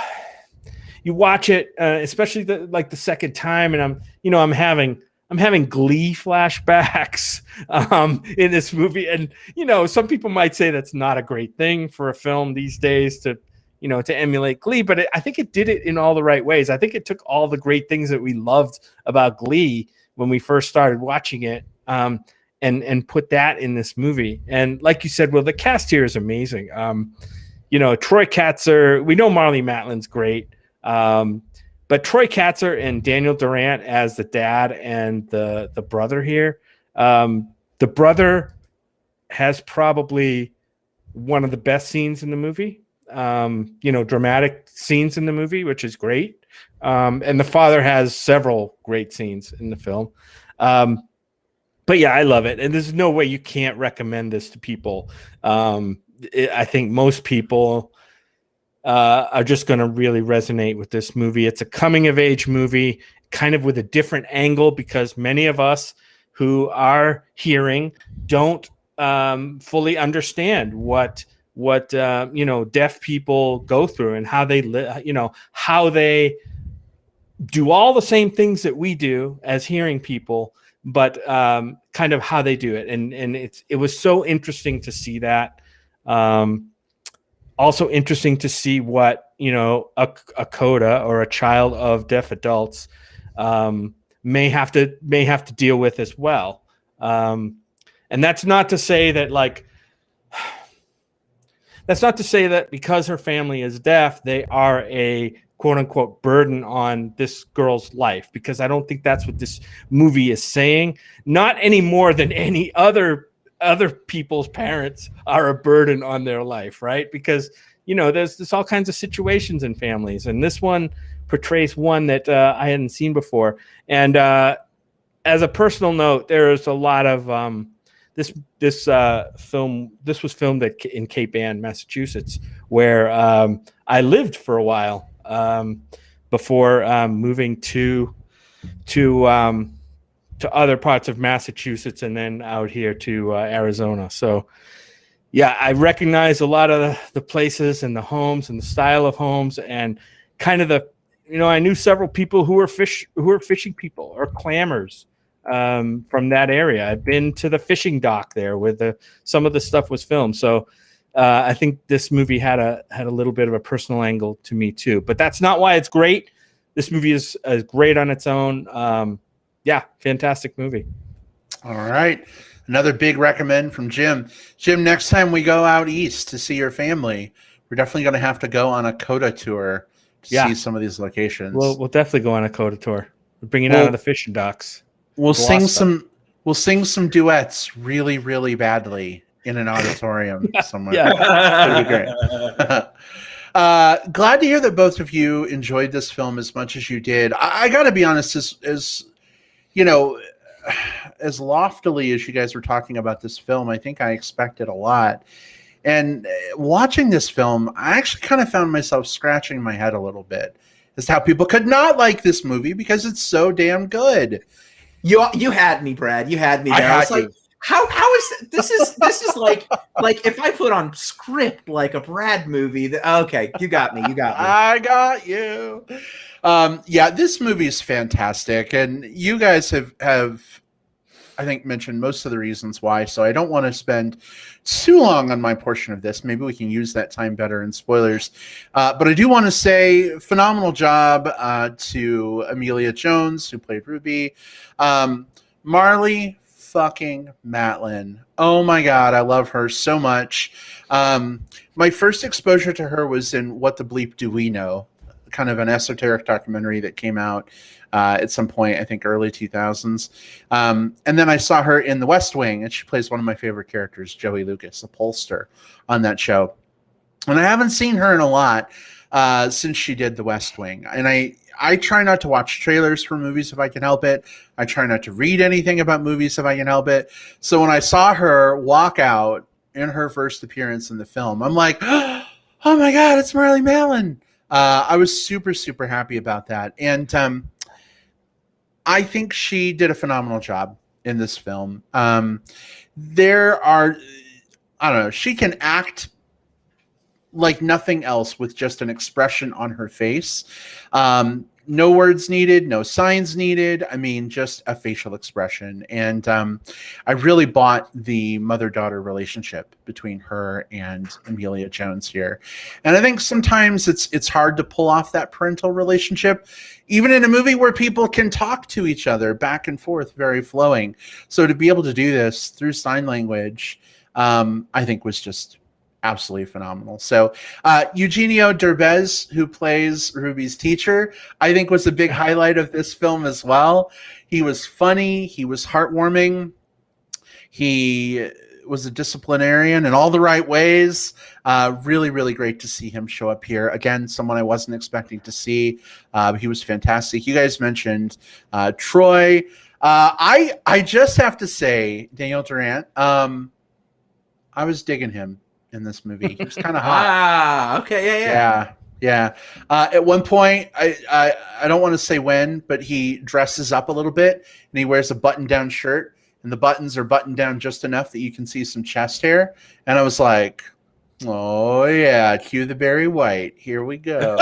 you watch it, especially the second time, and I'm having Glee flashbacks in this movie, and some people might say that's not a great thing for a film these days to emulate Glee, but I think it did it in all the right ways. I think it took all the great things that we loved about Glee when we first started watching it, and put that in this movie. And like you said, well, the cast here is amazing. Troy Katzer, we know Marlee Matlin's great. But Troy Katzer and Daniel Durant as the dad and the brother here. The brother has probably one of the best scenes in the movie. Dramatic scenes in the movie, which is great. And the father has several great scenes in the film. But yeah, I love it. And there's no way you can't recommend this to people. I think most people are just going to really resonate with this movie. It's a coming of age movie, kind of with a different angle, because many of us who are hearing don't fully understand what deaf people go through and how they live, how they do all the same things that we do as hearing people, but kind of how they do it. And it was so interesting to see that. Also interesting to see what a coda or a child of deaf adults may have to deal with as well. And that's not to say that because her family is deaf, they are a quote unquote burden on this girl's life, because I don't think that's what this movie is saying. Not any more than any other people's parents are a burden on their life, right? Because there's all kinds of situations in families, and this one portrays one that I hadn't seen before. And as a personal note, there's a lot of this film. This was filmed in Cape Ann, Massachusetts, where I lived for a while before moving to other parts of Massachusetts, and then out here to Arizona. So yeah, I recognize a lot of the places and the homes and the style of homes, and kind of I knew several people who were fishing people or clammers from that area. I've been to the fishing dock there where some of the stuff was filmed. So I think this movie had a little bit of a personal angle to me too, but that's not why it's great. This movie is great on its own. Yeah, fantastic movie. All right. Another big recommend from Jim. Jim, next time we go out east to see your family, we're definitely going to have to go on a coda tour to see some of these locations. We'll definitely go on a coda tour. We're bringing out of the fishing docks. We'll sing some duets really, really badly in an auditorium somewhere. Yeah. It'll be great. Glad to hear that both of you enjoyed this film as much as you did. I got to be honest, as loftily as you guys were talking about this film, I think I expected a lot. And watching this film, I actually kind of found myself scratching my head a little bit as to how people could not like this movie because it's so damn good. You had me, Brad. You had me there. I was like, how is this is like if I put on script like a Brad movie. Okay, you got me. I got you. Yeah, this movie is fantastic, and you guys have I think mentioned most of the reasons why. So I don't want to spend too long on my portion of this. Maybe we can use that time better in spoilers. But I do want to say phenomenal job to Amelia Jones, who played Ruby. Marlee fucking Matlin. Oh my God, I love her so much. My first exposure to her was in What the Bleep Do We Know? Kind of an esoteric documentary that came out at some point, I think early 2000s. And then I saw her in The West Wing, and she plays one of my favorite characters, Joey Lucas, a pollster on that show. And I haven't seen her in a lot since she did The West Wing. And I try not to watch trailers for movies if I can help it. I try not to read anything about movies if I can help it. So when I saw her walk out in her first appearance in the film, I'm like, oh my God, it's Marlee Matlin. I was super, super happy about that. And I think she did a phenomenal job. in this film. There are, I don't know, she can act like nothing else with just an expression on her face. No words needed, no signs needed. I mean, just a facial expression. And I really bought the mother-daughter relationship between her and Emilia Jones here. And I think sometimes it's hard to pull off that parental relationship, even in a movie where people can talk to each other back and forth, very flowing. So to be able to do this through sign language, I think was just absolutely phenomenal. So Eugenio Derbez, who plays Ruby's teacher, I think was a big highlight of this film as well. He was funny. He was heartwarming. He was a disciplinarian in all the right ways. Really, really great to see him show up here. Again, someone I wasn't expecting to see. He was fantastic. You guys mentioned Troy. I just have to say, Daniel Durant, I was digging him in this movie. He was kind of hot. Okay, yeah. At one point, I don't want to say when, but he dresses up a little bit and he wears a button-down shirt, and the buttons are buttoned down just enough that you can see some chest hair. And I was like, oh yeah, cue the Barry White. Here we go.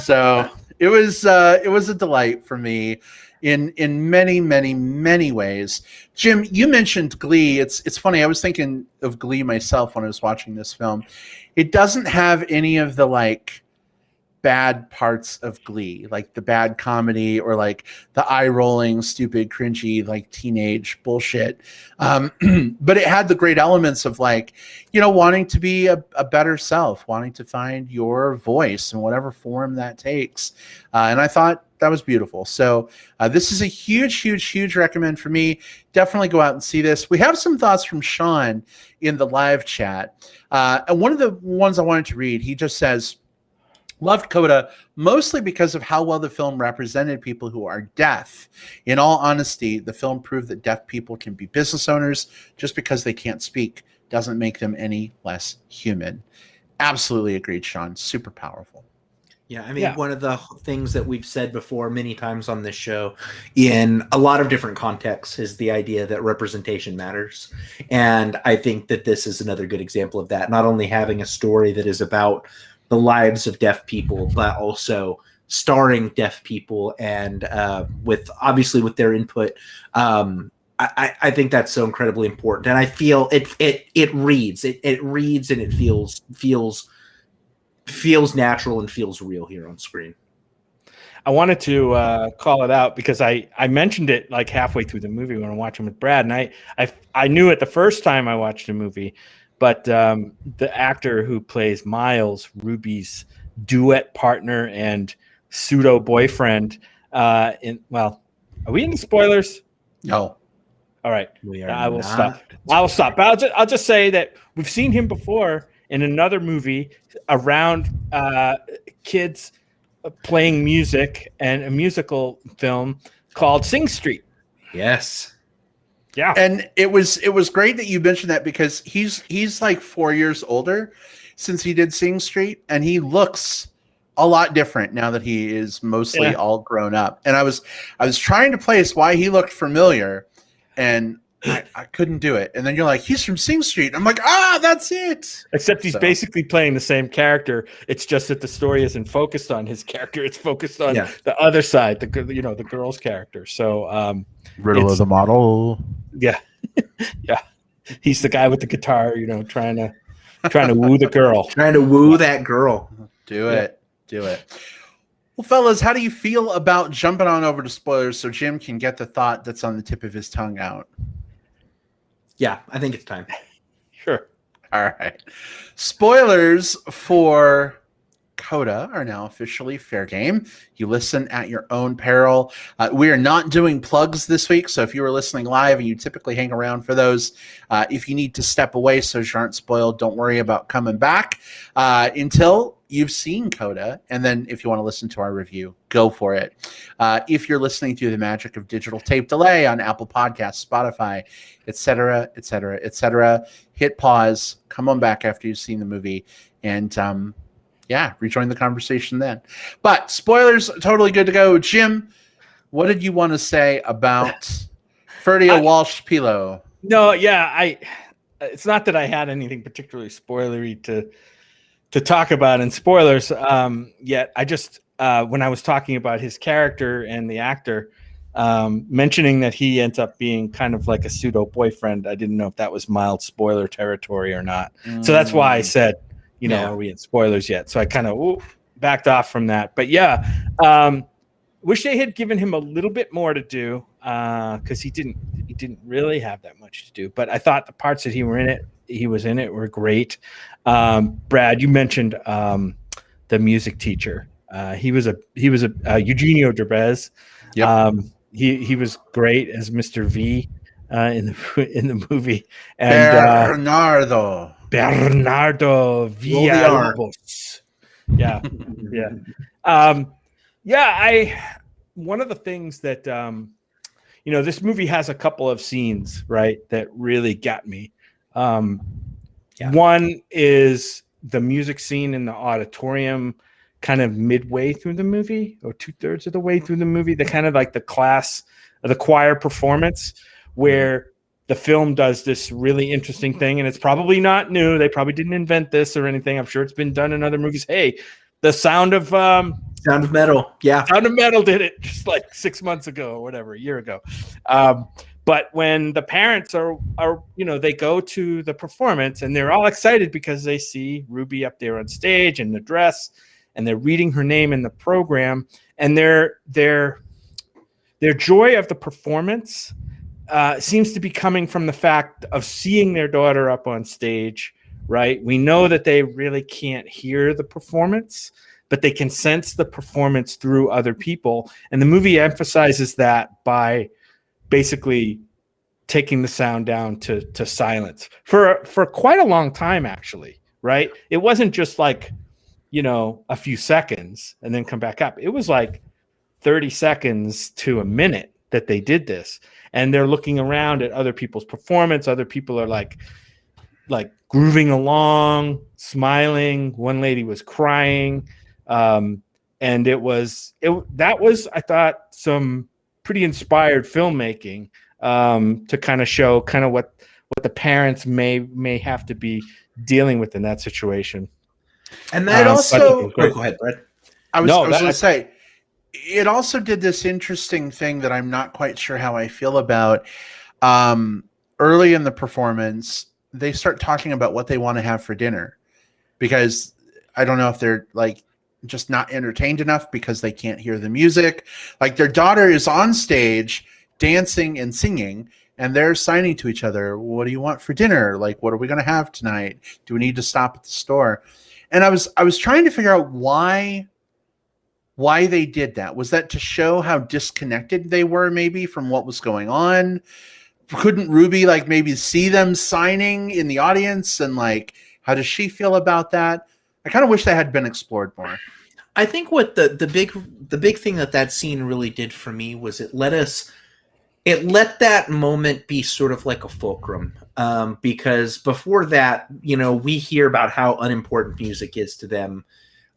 So it was a delight for me in many, many, many ways. Jim, you mentioned Glee. It's funny. I was thinking of Glee myself when I was watching this film. It doesn't have any of the like bad parts of Glee, like the bad comedy or like the eye-rolling, stupid, cringy, like teenage bullshit. But it had the great elements of like, you know, wanting to be a better self, wanting to find your voice in whatever form that takes. And I thought that was beautiful. So this is a huge, huge, huge recommend for me. Definitely go out and see this. We have some thoughts from Sean in the live chat. And one of the ones I wanted to read, he just says, loved Coda mostly because of how well the film represented people who are deaf. In all honesty, the film proved that deaf people can be business owners. Just because they can't speak doesn't make them any less human. Absolutely agreed, Sean. Super powerful. Yeah, I mean, one of the things that we've said before many times on this show in a lot of different contexts is the idea that representation matters. And I think that this is another good example of that. Not only having a story that is about the lives of deaf people, but also starring deaf people and with their input. I think that's so incredibly important. And I feel it reads and it feels natural and feels real here on screen. I wanted to call it out because I mentioned it like halfway through the movie when I'm watching with Brad, and I knew it the first time I watched the movie, but the actor who plays Miles, Ruby's duet partner and pseudo boyfriend, are we into spoilers? No. All right, I will not. stop. I will stop. But I'll just say that we've seen him before in another movie around kids playing music and a musical film called Sing Street. Yes. Yeah. And it was great that you mentioned that because he's like 4 years older since he did Sing Street, and he looks a lot different now that he is mostly all grown up. And I was trying to place why he looked familiar, and I couldn't do it. And then you're like, he's from Sing Street. I'm like, that's it. Except he's basically playing the same character. It's just that the story isn't focused on his character. It's focused on the other side, the girl's character. So Riddle of the model. Yeah. Yeah. He's the guy with the guitar, trying to woo the girl. Trying to woo that girl. Do it. Well, fellas, how do you feel about jumping on over to spoilers so Jim can get the thought that's on the tip of his tongue out? Yeah, I think it's time. Sure. All right. Spoilers for Coda are now officially fair game. You listen at your own peril. We are not doing plugs this week, so if you were listening live and you typically hang around for those, if you need to step away so you aren't spoiled, don't worry about coming back until you've seen Coda, and then if you want to listen to our review, go for it. If you're listening through the magic of digital tape delay on Apple Podcasts, Spotify, etc., hit pause, come on back after you've seen the movie, and rejoin the conversation then. But spoilers, totally good to go. Jim, what did you want to say about Ferdia Walsh Pilo. No, yeah, it's not that I had anything particularly spoilery to talk about in spoilers yet. I just when I was talking about his character and the actor, mentioning that he ends up being kind of like a pseudo boyfriend, I didn't know if that was mild spoiler territory or not. So that's why I said, are we in spoilers yet? So I kind of backed off from that. But yeah, wish they had given him a little bit more to do because he didn't really have that much to do. But I thought the parts that he was in it were great. Brad, you mentioned the music teacher. He was a Eugenio Derbez. Yep. He was great as Mr. V in the movie. And Bernardo Villalobos. Yeah. One of the things that this movie has a couple of scenes, right, that really got me. One is the music scene in the auditorium, kind of midway through the movie, or 2/3 of the way through the movie. The kind of like the choir performance, where the film does this really interesting thing, and it's probably not new. They probably didn't invent this or anything. I'm sure it's been done in other movies. Hey, the Sound of Metal. Yeah. Sound of Metal did it just like 6 months ago or whatever, a year ago. But when the parents are they go to the performance and they're all excited because they see Ruby up there on stage in the dress and they're reading her name in the program, and their joy of the performance seems to be coming from the fact of seeing their daughter up on stage, right? We know that they really can't hear the performance, but they can sense the performance through other people. And the movie emphasizes that by basically taking the sound down to silence for quite a long time, actually, right? It wasn't just like, a few seconds and then come back up. It was like 30 seconds to a minute that they did this. And they're looking around at other people's performance. Other people are like grooving along, smiling. One lady was crying. And that was, I thought, some pretty inspired filmmaking to kind of show kind of what the parents may have to be dealing with in that situation. And that also, go ahead, Brett. I was going to say, it also did this interesting thing that I'm not quite sure how I feel about. Early in the performance, they start talking about what they want to have for dinner, because I don't know if they're like just not entertained enough because they can't hear the music. Like, their daughter is on stage dancing and singing, and they're signing to each other, what do you want for dinner? Like, what are we going to have tonight? Do we need to stop at the store? And I was trying to figure out why they did that. Was that to show how disconnected they were maybe from what was going on? Couldn't Ruby like maybe see them signing in the audience, and like, how does she feel about that? I kind of wish that had been explored more. I think what the big thing that scene really did for me was it let that moment be sort of like a fulcrum, because before that, we hear about how unimportant music is to them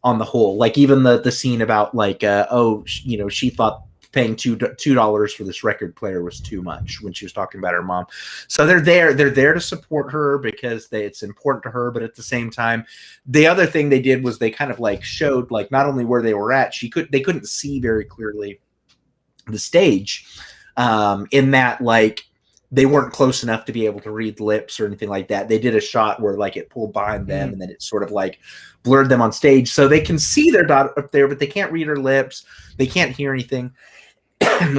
on the whole. Like, even the scene about like, she thought paying $2 for this record player was too much when she was talking about her mom. So they're there to support her because it's important to her. But at the same time, the other thing they did was they kind of like showed like not only where they were at, they couldn't see very clearly the stage, in that like they weren't close enough to be able to read lips or anything like that. They did a shot where like it pulled behind them and then it sort of like blurred them on stage. So they can see their daughter up there, but they can't read her lips. They can't hear anything.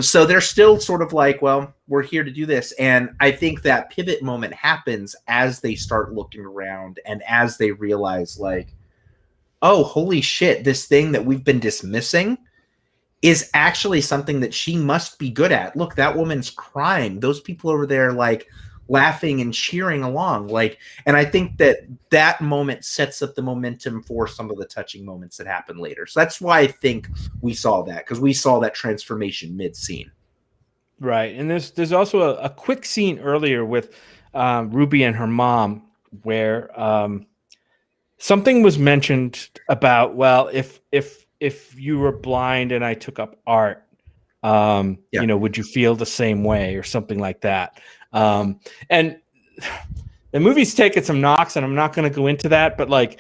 So they're still sort of like, well, we're here to do this. And I think that pivot moment happens as they start looking around and as they realize like, oh, holy shit, this thing that we've been dismissing is actually something that she must be good at. Look, that woman's crying. Those people over there like laughing and cheering along. Like, and I think that moment sets up the momentum for some of the touching moments that happen later. So that's why I think we saw that, because we saw that transformation mid-scene. Right. And there's also a quick scene earlier with Ruby and her mom where something was mentioned about, well, if you were blind and I took up art, You know, would you feel the same way or something like that? And the movie's taken some knocks, and I'm not going to go into that, but like,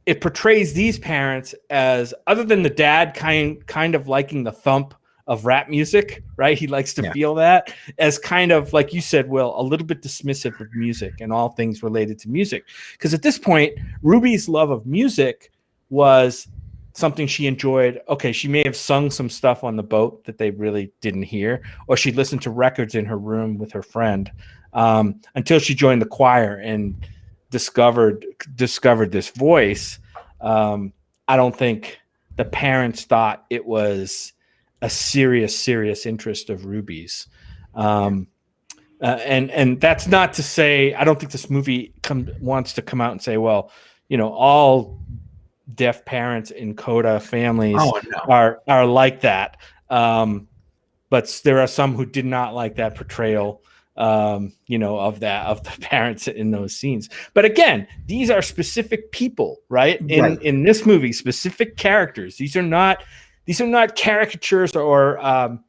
it portrays these parents as, other than the dad kind of liking the thump of rap music, right? He likes to feel that, as kind of, like you said, Will, a little bit dismissive of music and all things related to music. Because at this point, Ruby's love of music was something she enjoyed. Okay, she may have sung some stuff on the boat that they really didn't hear, or she listened to records in her room with her friend, until she joined the choir and discovered this voice. I don't think the parents thought it was a serious interest of Ruby's. And that's not to say, I don't think this movie wants to come out and say, well, you know, all deaf parents in Coda families are like that. But there are some who did not like that portrayal, you know, of the parents in those scenes. But again, these are specific people, right? In this movie, specific characters. These are not caricatures or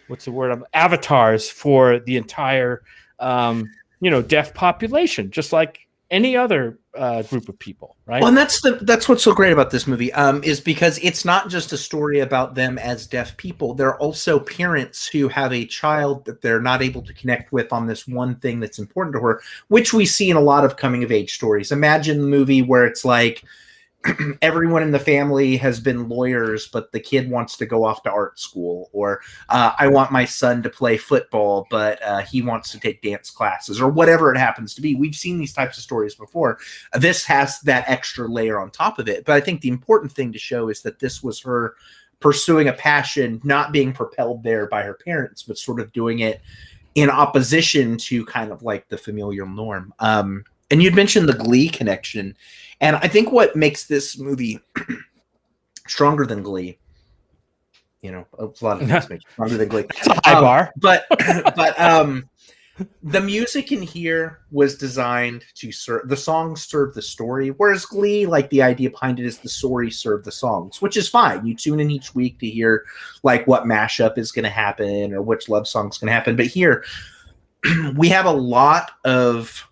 what's the word? Avatars for the entire, you know, deaf population, just like any other group of people, right? Well, and that's what's so great about this movie, is because it's not just a story about them as deaf people. They're also parents who have a child that they're not able to connect with on this one thing that's important to her, which we see in a lot of coming of age stories. Imagine the movie where it's like, everyone in the family has been lawyers, but the kid wants to go off to art school, or I want my son to play football, but he wants to take dance classes, or whatever it happens to be. We've seen these types of stories before. This has that extra layer on top of it. But I think the important thing to show is that this was her pursuing a passion, not being propelled there by her parents, but sort of doing it in opposition to kind of like the familial norm. And you'd mentioned the Glee connection. And I think what makes this movie stronger than Glee, you know, a lot of things make it stronger than Glee. It's a high bar. But the music in here was designed to serve, the songs serve the story, whereas Glee, like, the idea behind it is the story serve the songs, which is fine. You tune in each week to hear like what mashup is going to happen or which love song is going to happen. But here we have a lot of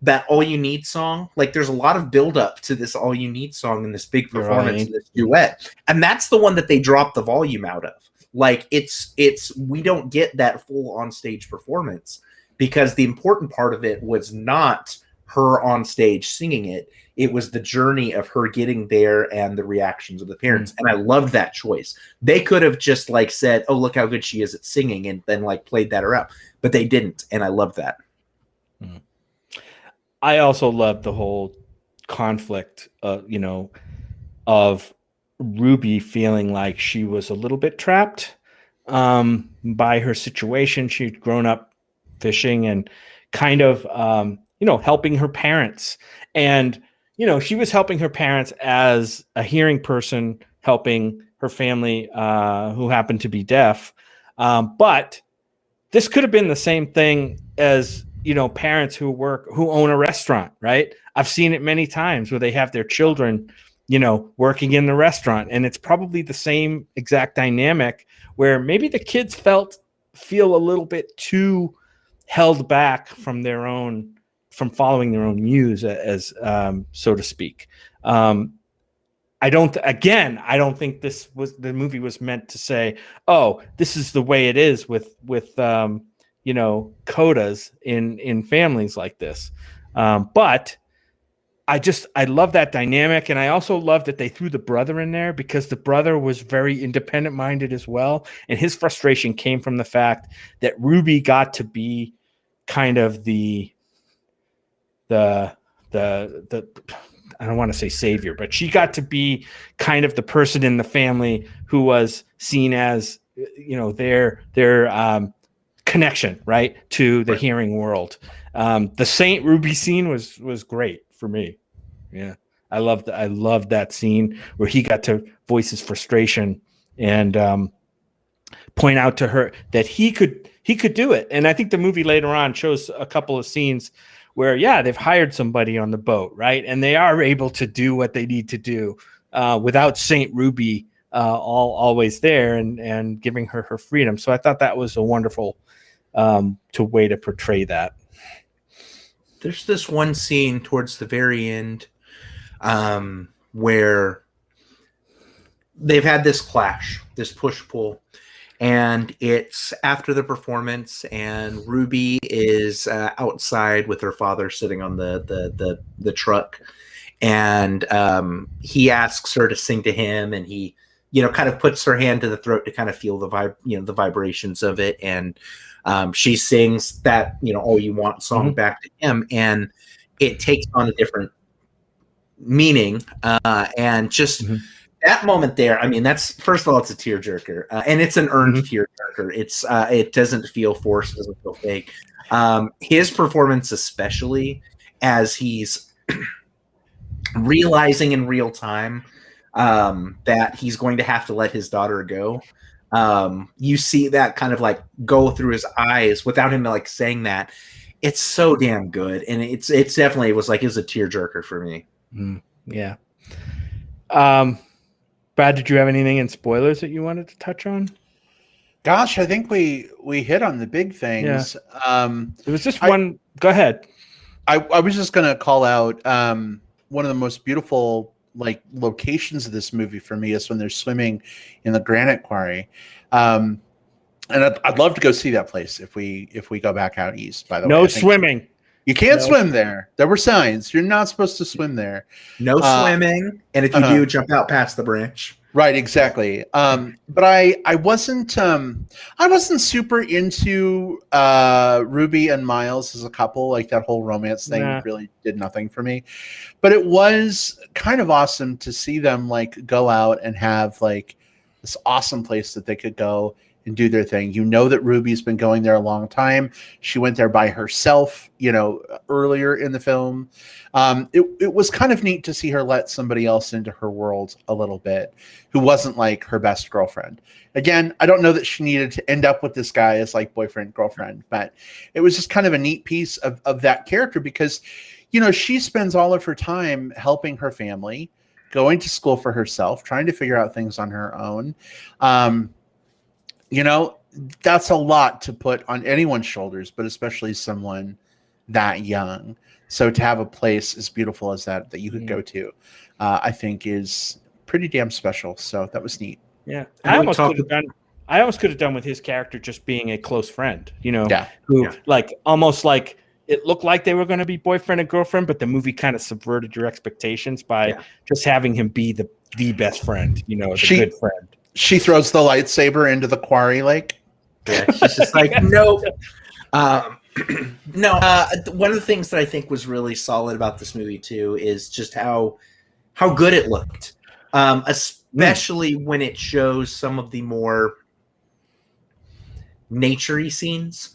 that All You Need song. Like, there's a lot of build up to this All You Need song in this big performance, in this duet. And that's the one that they dropped the volume out of. Like, we don't get that full on stage performance, because the important part of it was not her on stage singing it. It was the journey of her getting there and the reactions of the parents. And I loved that choice. They could have just like said, oh, look how good she is at singing, and then like played that around, but they didn't. And I love that. I also love the whole conflict, you know, of Ruby feeling like she was a little bit trapped by her situation. She'd grown up fishing and kind of, you know, helping her parents. And, you know, she was helping her parents as a hearing person, helping her family who happened to be deaf. But this could have been the same thing as, you know, parents who own a restaurant, right? I've seen it many times where they have their children, you know, working in the restaurant, and it's probably the same exact dynamic where maybe the kids feel a little bit too held back from following their own muse, as so to speak. I don't think the movie was meant to say, oh, this is the way it is with you know, codas in families like this. But I love that dynamic. And I also love that they threw the brother in there, because the brother was very independent minded as well. And his frustration came from the fact that Ruby got to be kind of the I don't want to say savior, but she got to be kind of the person in the family who was seen as, you know, their connection, right, to the hearing world. The Saint Ruby scene was great for me. Yeah, I loved that scene where he got to voice his frustration and point out to her that he could do it. And I think the movie later on shows a couple of scenes where, yeah, they've hired somebody on the boat, right, and they are able to do what they need to do without Saint Ruby always there and giving her her freedom. So I thought that was a wonderful way to portray that. There's this one scene towards the very end where they've had this clash, this push-pull, and it's after the performance, and Ruby is outside with her father sitting on the truck, and he asks her to sing to him, and he, kind of puts her hand to the throat to kind of feel the vibrations of it, and she sings that, All You Want song back to him, and it takes on a different meaning, and just that moment there, I mean, that's, first of all, it's a tearjerker, and it's an earned tearjerker. It doesn't feel forced, doesn't feel fake. His performance, especially as he's realizing in real time that he's going to have to let his daughter go. You see that kind of like go through his eyes without him like saying that. It's so damn good, and it's definitely, it was a tearjerker for me. Yeah. Brad, did you have anything in spoilers that you wanted to touch on? Gosh, I think we hit on the big things. Yeah. There was just one. Go ahead. I was just going to call out one of the most beautiful locations of this movie for me is when they're swimming in the granite quarry. And I'd love to go see that place if we go back out east. By the way, no swimming. You can't swim there. There were signs. You're not supposed to swim there. No swimming, and if you do, jump out past the branch. Right, exactly. But I wasn't super into Ruby and Miles as a couple. Like that whole romance thing really did nothing for me. But it was kind of awesome to see them go out and have this awesome place that they could go and do their thing. That Ruby's been going there a long time. She went there by herself, earlier in the film. It was kind of neat to see her let somebody else into her world a little bit who wasn't her best girlfriend. Again, I don't know that she needed to end up with this guy as boyfriend, girlfriend, but it was just kind of a neat piece of that character because, she spends all of her time helping her family, going to school for herself, trying to figure out things on her own. That's a lot to put on anyone's shoulders, but especially someone that young. So to have a place as beautiful as that you could go to, I think is pretty damn special. So that was neat. Yeah. I almost could have done with his character just being a close friend, almost it looked like they were going to be boyfriend and girlfriend, but the movie kind of subverted your expectations by just having him be the best friend, the good friend. She throws the lightsaber into the quarry lake. Yeah, she's just nope. No. One of the things that I think was really solid about this movie too is just how good it looked, especially when it shows some of the more naturey scenes,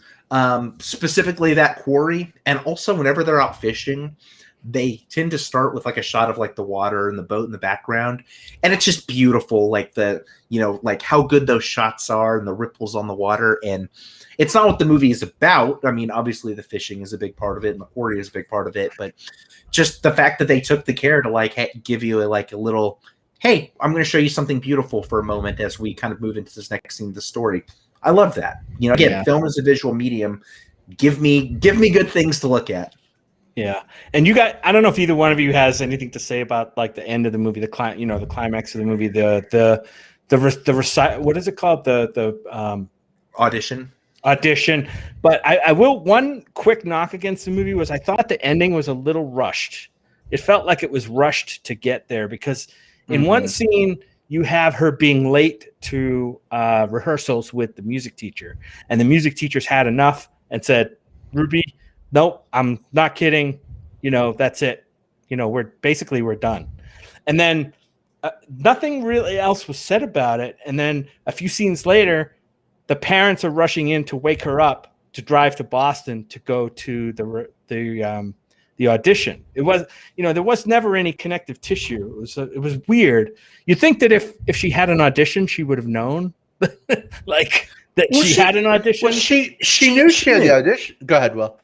specifically that quarry, and also whenever they're out fishing. They tend to start with a shot of the water and the boat in the background, and it's just beautiful. How good those shots are and the ripples on the water. And it's not what the movie is about. I mean, obviously the fishing is a big part of it and the quarry is a big part of it, but just the fact that they took the care to give you a little, hey, I'm going to show you something beautiful for a moment as we kind of move into this next scene of the story. I love that. Again, film is a visual medium. Give me good things to look at. Yeah, and I don't know if either one of you has anything to say about the end of the movie, the climax of the movie, the what is it called, the audition. But I will, one quick knock against the movie was I thought the ending was a little rushed. It felt like it was rushed to get there because in one scene you have her being late to rehearsals with the music teacher, and the music teacher's had enough and said, Ruby, nope, I'm not kidding. That's it. We're done. And then nothing really else was said about it. And then a few scenes later, the parents are rushing in to wake her up to drive to Boston to go to the audition. It was, there was never any connective tissue. It was weird. You'd think that if she had an audition, she would have known she had an audition. Well, she knew she had the audition. Go ahead, Will.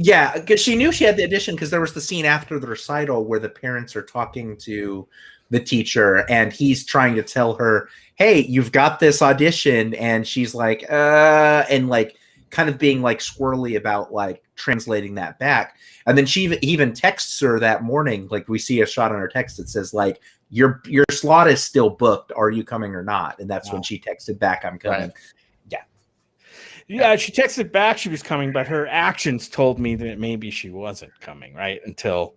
Yeah, because she knew she had the audition because there was the scene after the recital where the parents are talking to the teacher, and he's trying to tell her, hey, you've got this audition, and she's like, and like kind of being like squirrely about like translating that back. And then she even texts her that morning, like we see a shot on her text that says like, your slot is still booked, are you coming or not? And that's when she texted back, I'm coming. Right. Yeah, she texted back she was coming, but her actions told me that maybe she wasn't coming, right? Until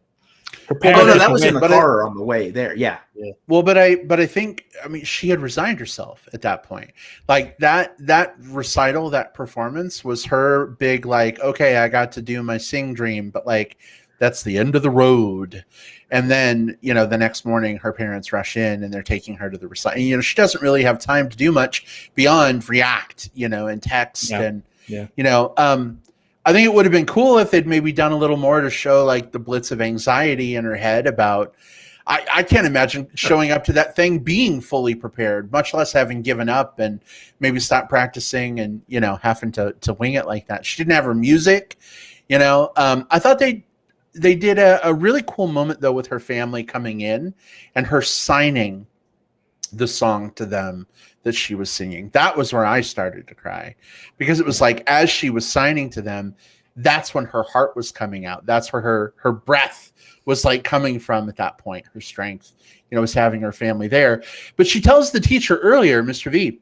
her parents. Oh no, that was in the car on the way there. Yeah. Well, but I think, I mean, she had resigned herself at that point. Like that recital, that performance was her big, like, okay, I got to do my sing dream, but like that's the end of the road. And then, you know, the next morning her parents rush in and they're taking her to the recital. You know, she doesn't really have time to do much beyond react, you know, and text and, you know, I think it would have been cool if they'd maybe done a little more to show like the blitz of anxiety in her head about, I can't imagine showing up to that thing being fully prepared, much less having given up and maybe stopped practicing and, you know, having to wing it like that. She didn't have her music, you know. I thought they did a really cool moment though with her family coming in and her signing the song to them that she was singing. That was where I started to cry, because it was like, as she was signing to them, that's when her heart was coming out. That's where her breath was like coming from at that point. Her strength, you know, was having her family there. But she tells the teacher earlier, Mr. V,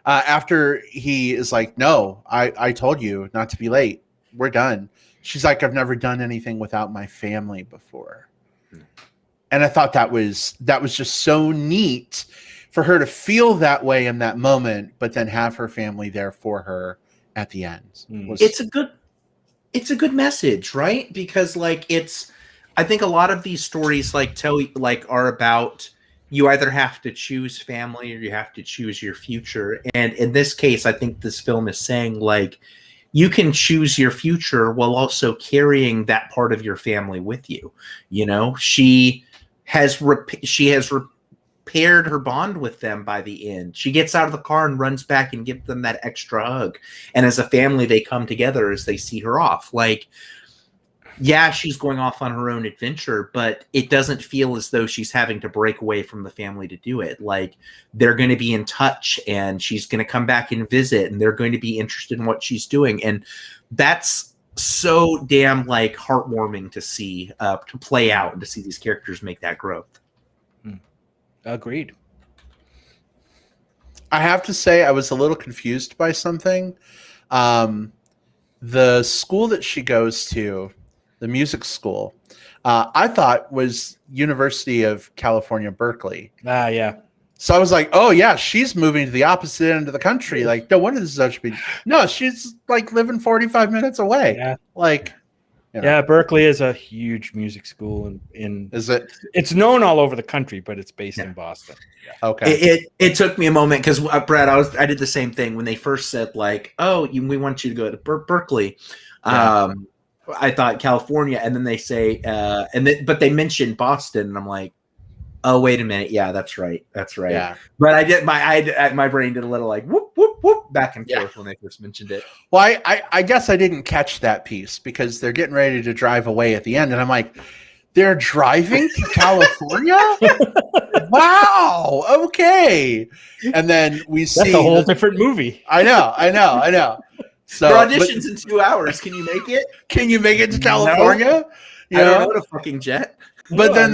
after he is like, no, I told you not to be late. We're done. She's like, I've never done anything without my family before. And I thought that was just so neat for her to feel that way in that moment, but then have her family there for her at the end. It's a good message, right? Because like I think a lot of these stories are about, you either have to choose family or you have to choose your future. And in this case, I think this film is saying like, you can choose your future while also carrying that part of your family with you. You know, she has repaired her bond with them by the end. She gets out of the car and runs back and gives them that extra hug. And as a family, they come together as they see her off. Like, yeah, she's going off on her own adventure, but it doesn't feel as though she's having to break away from the family to do it. Like, they're going to be in touch and she's going to come back and visit and they're going to be interested in what she's doing. And that's so damn like heartwarming to see, to play out and to see these characters make that growth. Agreed. I have to say I was a little confused by something. The school that she goes to, the music school, I thought was University of California, Berkeley. Yeah. So I was like, oh yeah, she's moving to the opposite end of the country. Like, no wonder this is such a big. No, she's like living 45 minutes away. Yeah. Like, you know. Yeah, Berkeley is a huge music school, Is it? It's known all over the country, but it's based in Boston. Yeah. Okay. It took me a moment because Brad, I did the same thing when they first said like, oh, we want you to go to Berkeley. Yeah. I thought California, and then they say, but they mentioned Boston, and I'm like, oh, wait a minute, yeah, that's right. Yeah. But my brain did a little like whoop whoop whoop back and forth when they first mentioned it. Well, I guess I didn't catch that piece because they're getting ready to drive away at the end, and I'm like, they're driving to California? Wow. Okay. And then we see that's a whole different movie. I know. So for auditions in 2 hours, can you make it? Can you make it to California? No, I don't know a fucking jet. But then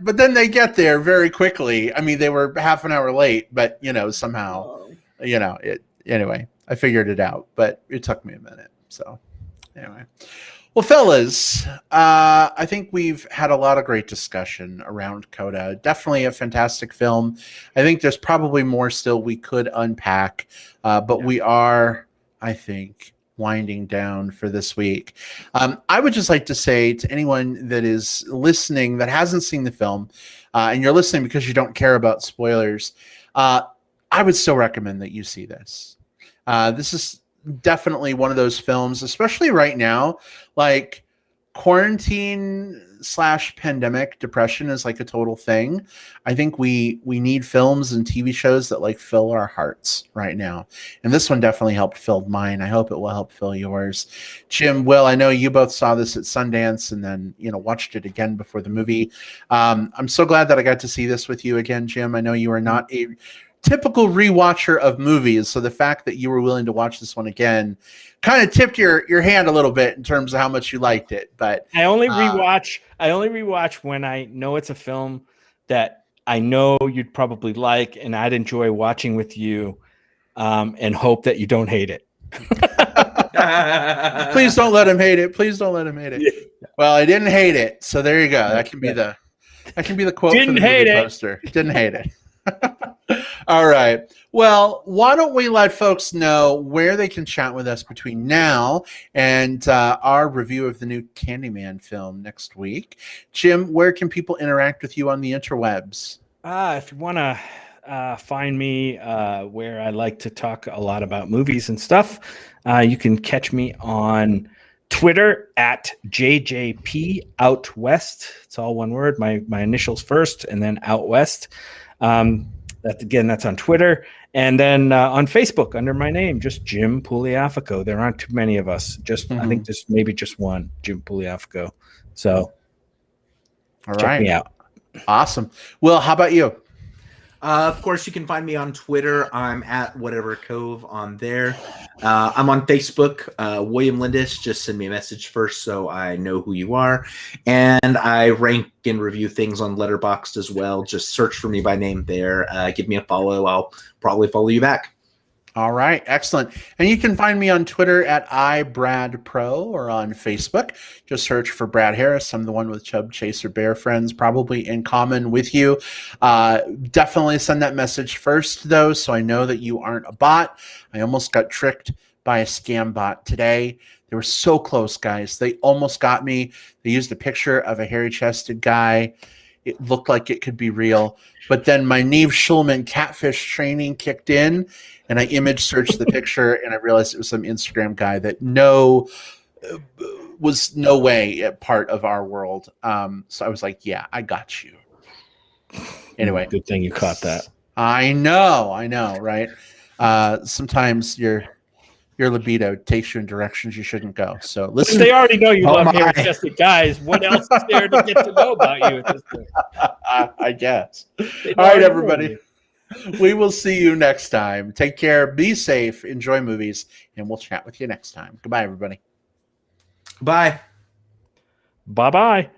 but then they get there very quickly. I mean, they were half an hour late, but somehow, anyway, I figured it out, but it took me a minute. So anyway, well, fellas, I think we've had a lot of great discussion around Coda. Definitely a fantastic film. I think there's probably more still we could unpack, but we are, I think, winding down for this week. I would just like to say to anyone that is listening that hasn't seen the film, and you're listening because you don't care about spoilers, I would still recommend that you see this. This is definitely one of those films, especially right now, like quarantine / pandemic depression is like a total thing. I think we need films and TV shows that like fill our hearts right now. And this one definitely helped fill mine. I hope it will help fill yours. Jim, Will, I know you both saw this at Sundance and then, watched it again before the movie. I'm so glad that I got to see this with you again, Jim. I know you are not a typical rewatcher of movies, so the fact that you were willing to watch this one again kind of tipped your hand a little bit in terms of how much you liked it. But I only rewatch when I know it's a film that I know you'd probably like and I'd enjoy watching with you, and hope that you don't hate it. Please don't let him hate it. Please don't let him hate it. Yeah. Well, I didn't hate it, so there you go. That can be the quote Didn't for the hate movie it. poster. Didn't hate it. All right. Well, why don't we let folks know where they can chat with us between now and our review of the new Candyman film next week? Jim, where can people interact with you on the interwebs? If you want to find me where I like to talk a lot about movies and stuff, you can catch me on Twitter at JJP Out West. It's all one word. My initials first and then Out West. That's on Twitter. And then on Facebook under my name, just Jim Pugliafico. There aren't too many of us. I think there's maybe just one, Jim Pugliafico. So check me out. Awesome. Will, how about you? Of course, you can find me on Twitter. I'm at whatever cove on there. I'm on Facebook. William Lindis. Just send me a message first so I know who you are. And I rank and review things on Letterboxd as well. Just search for me by name there. Give me a follow. I'll probably follow you back. All right, excellent. And you can find me on Twitter at iBradPro or on Facebook. Just search for Brad Harris. I'm the one with Chub Chaser Bear friends, probably in common with you. Definitely send that message first, though, so I know that you aren't a bot. I almost got tricked by a scam bot today. They were so close, guys. They almost got me. They used a picture of a hairy-chested guy. It looked like it could be real. But then my Neve Schulman catfish training kicked in, and I image searched the picture, and I realized it was some Instagram guy that was no way a part of our world. So I was like, yeah, I got you. Anyway. Good thing you caught that. I know, right? Sometimes your libido takes you in directions you shouldn't go. So listen. They already know you love hairy-chested guys. What else is there to get to know about you at this point? I guess. All right, everybody. We will see you next time. Take care. Be safe. Enjoy movies. And we'll chat with you next time. Goodbye, everybody. Bye. Bye-bye.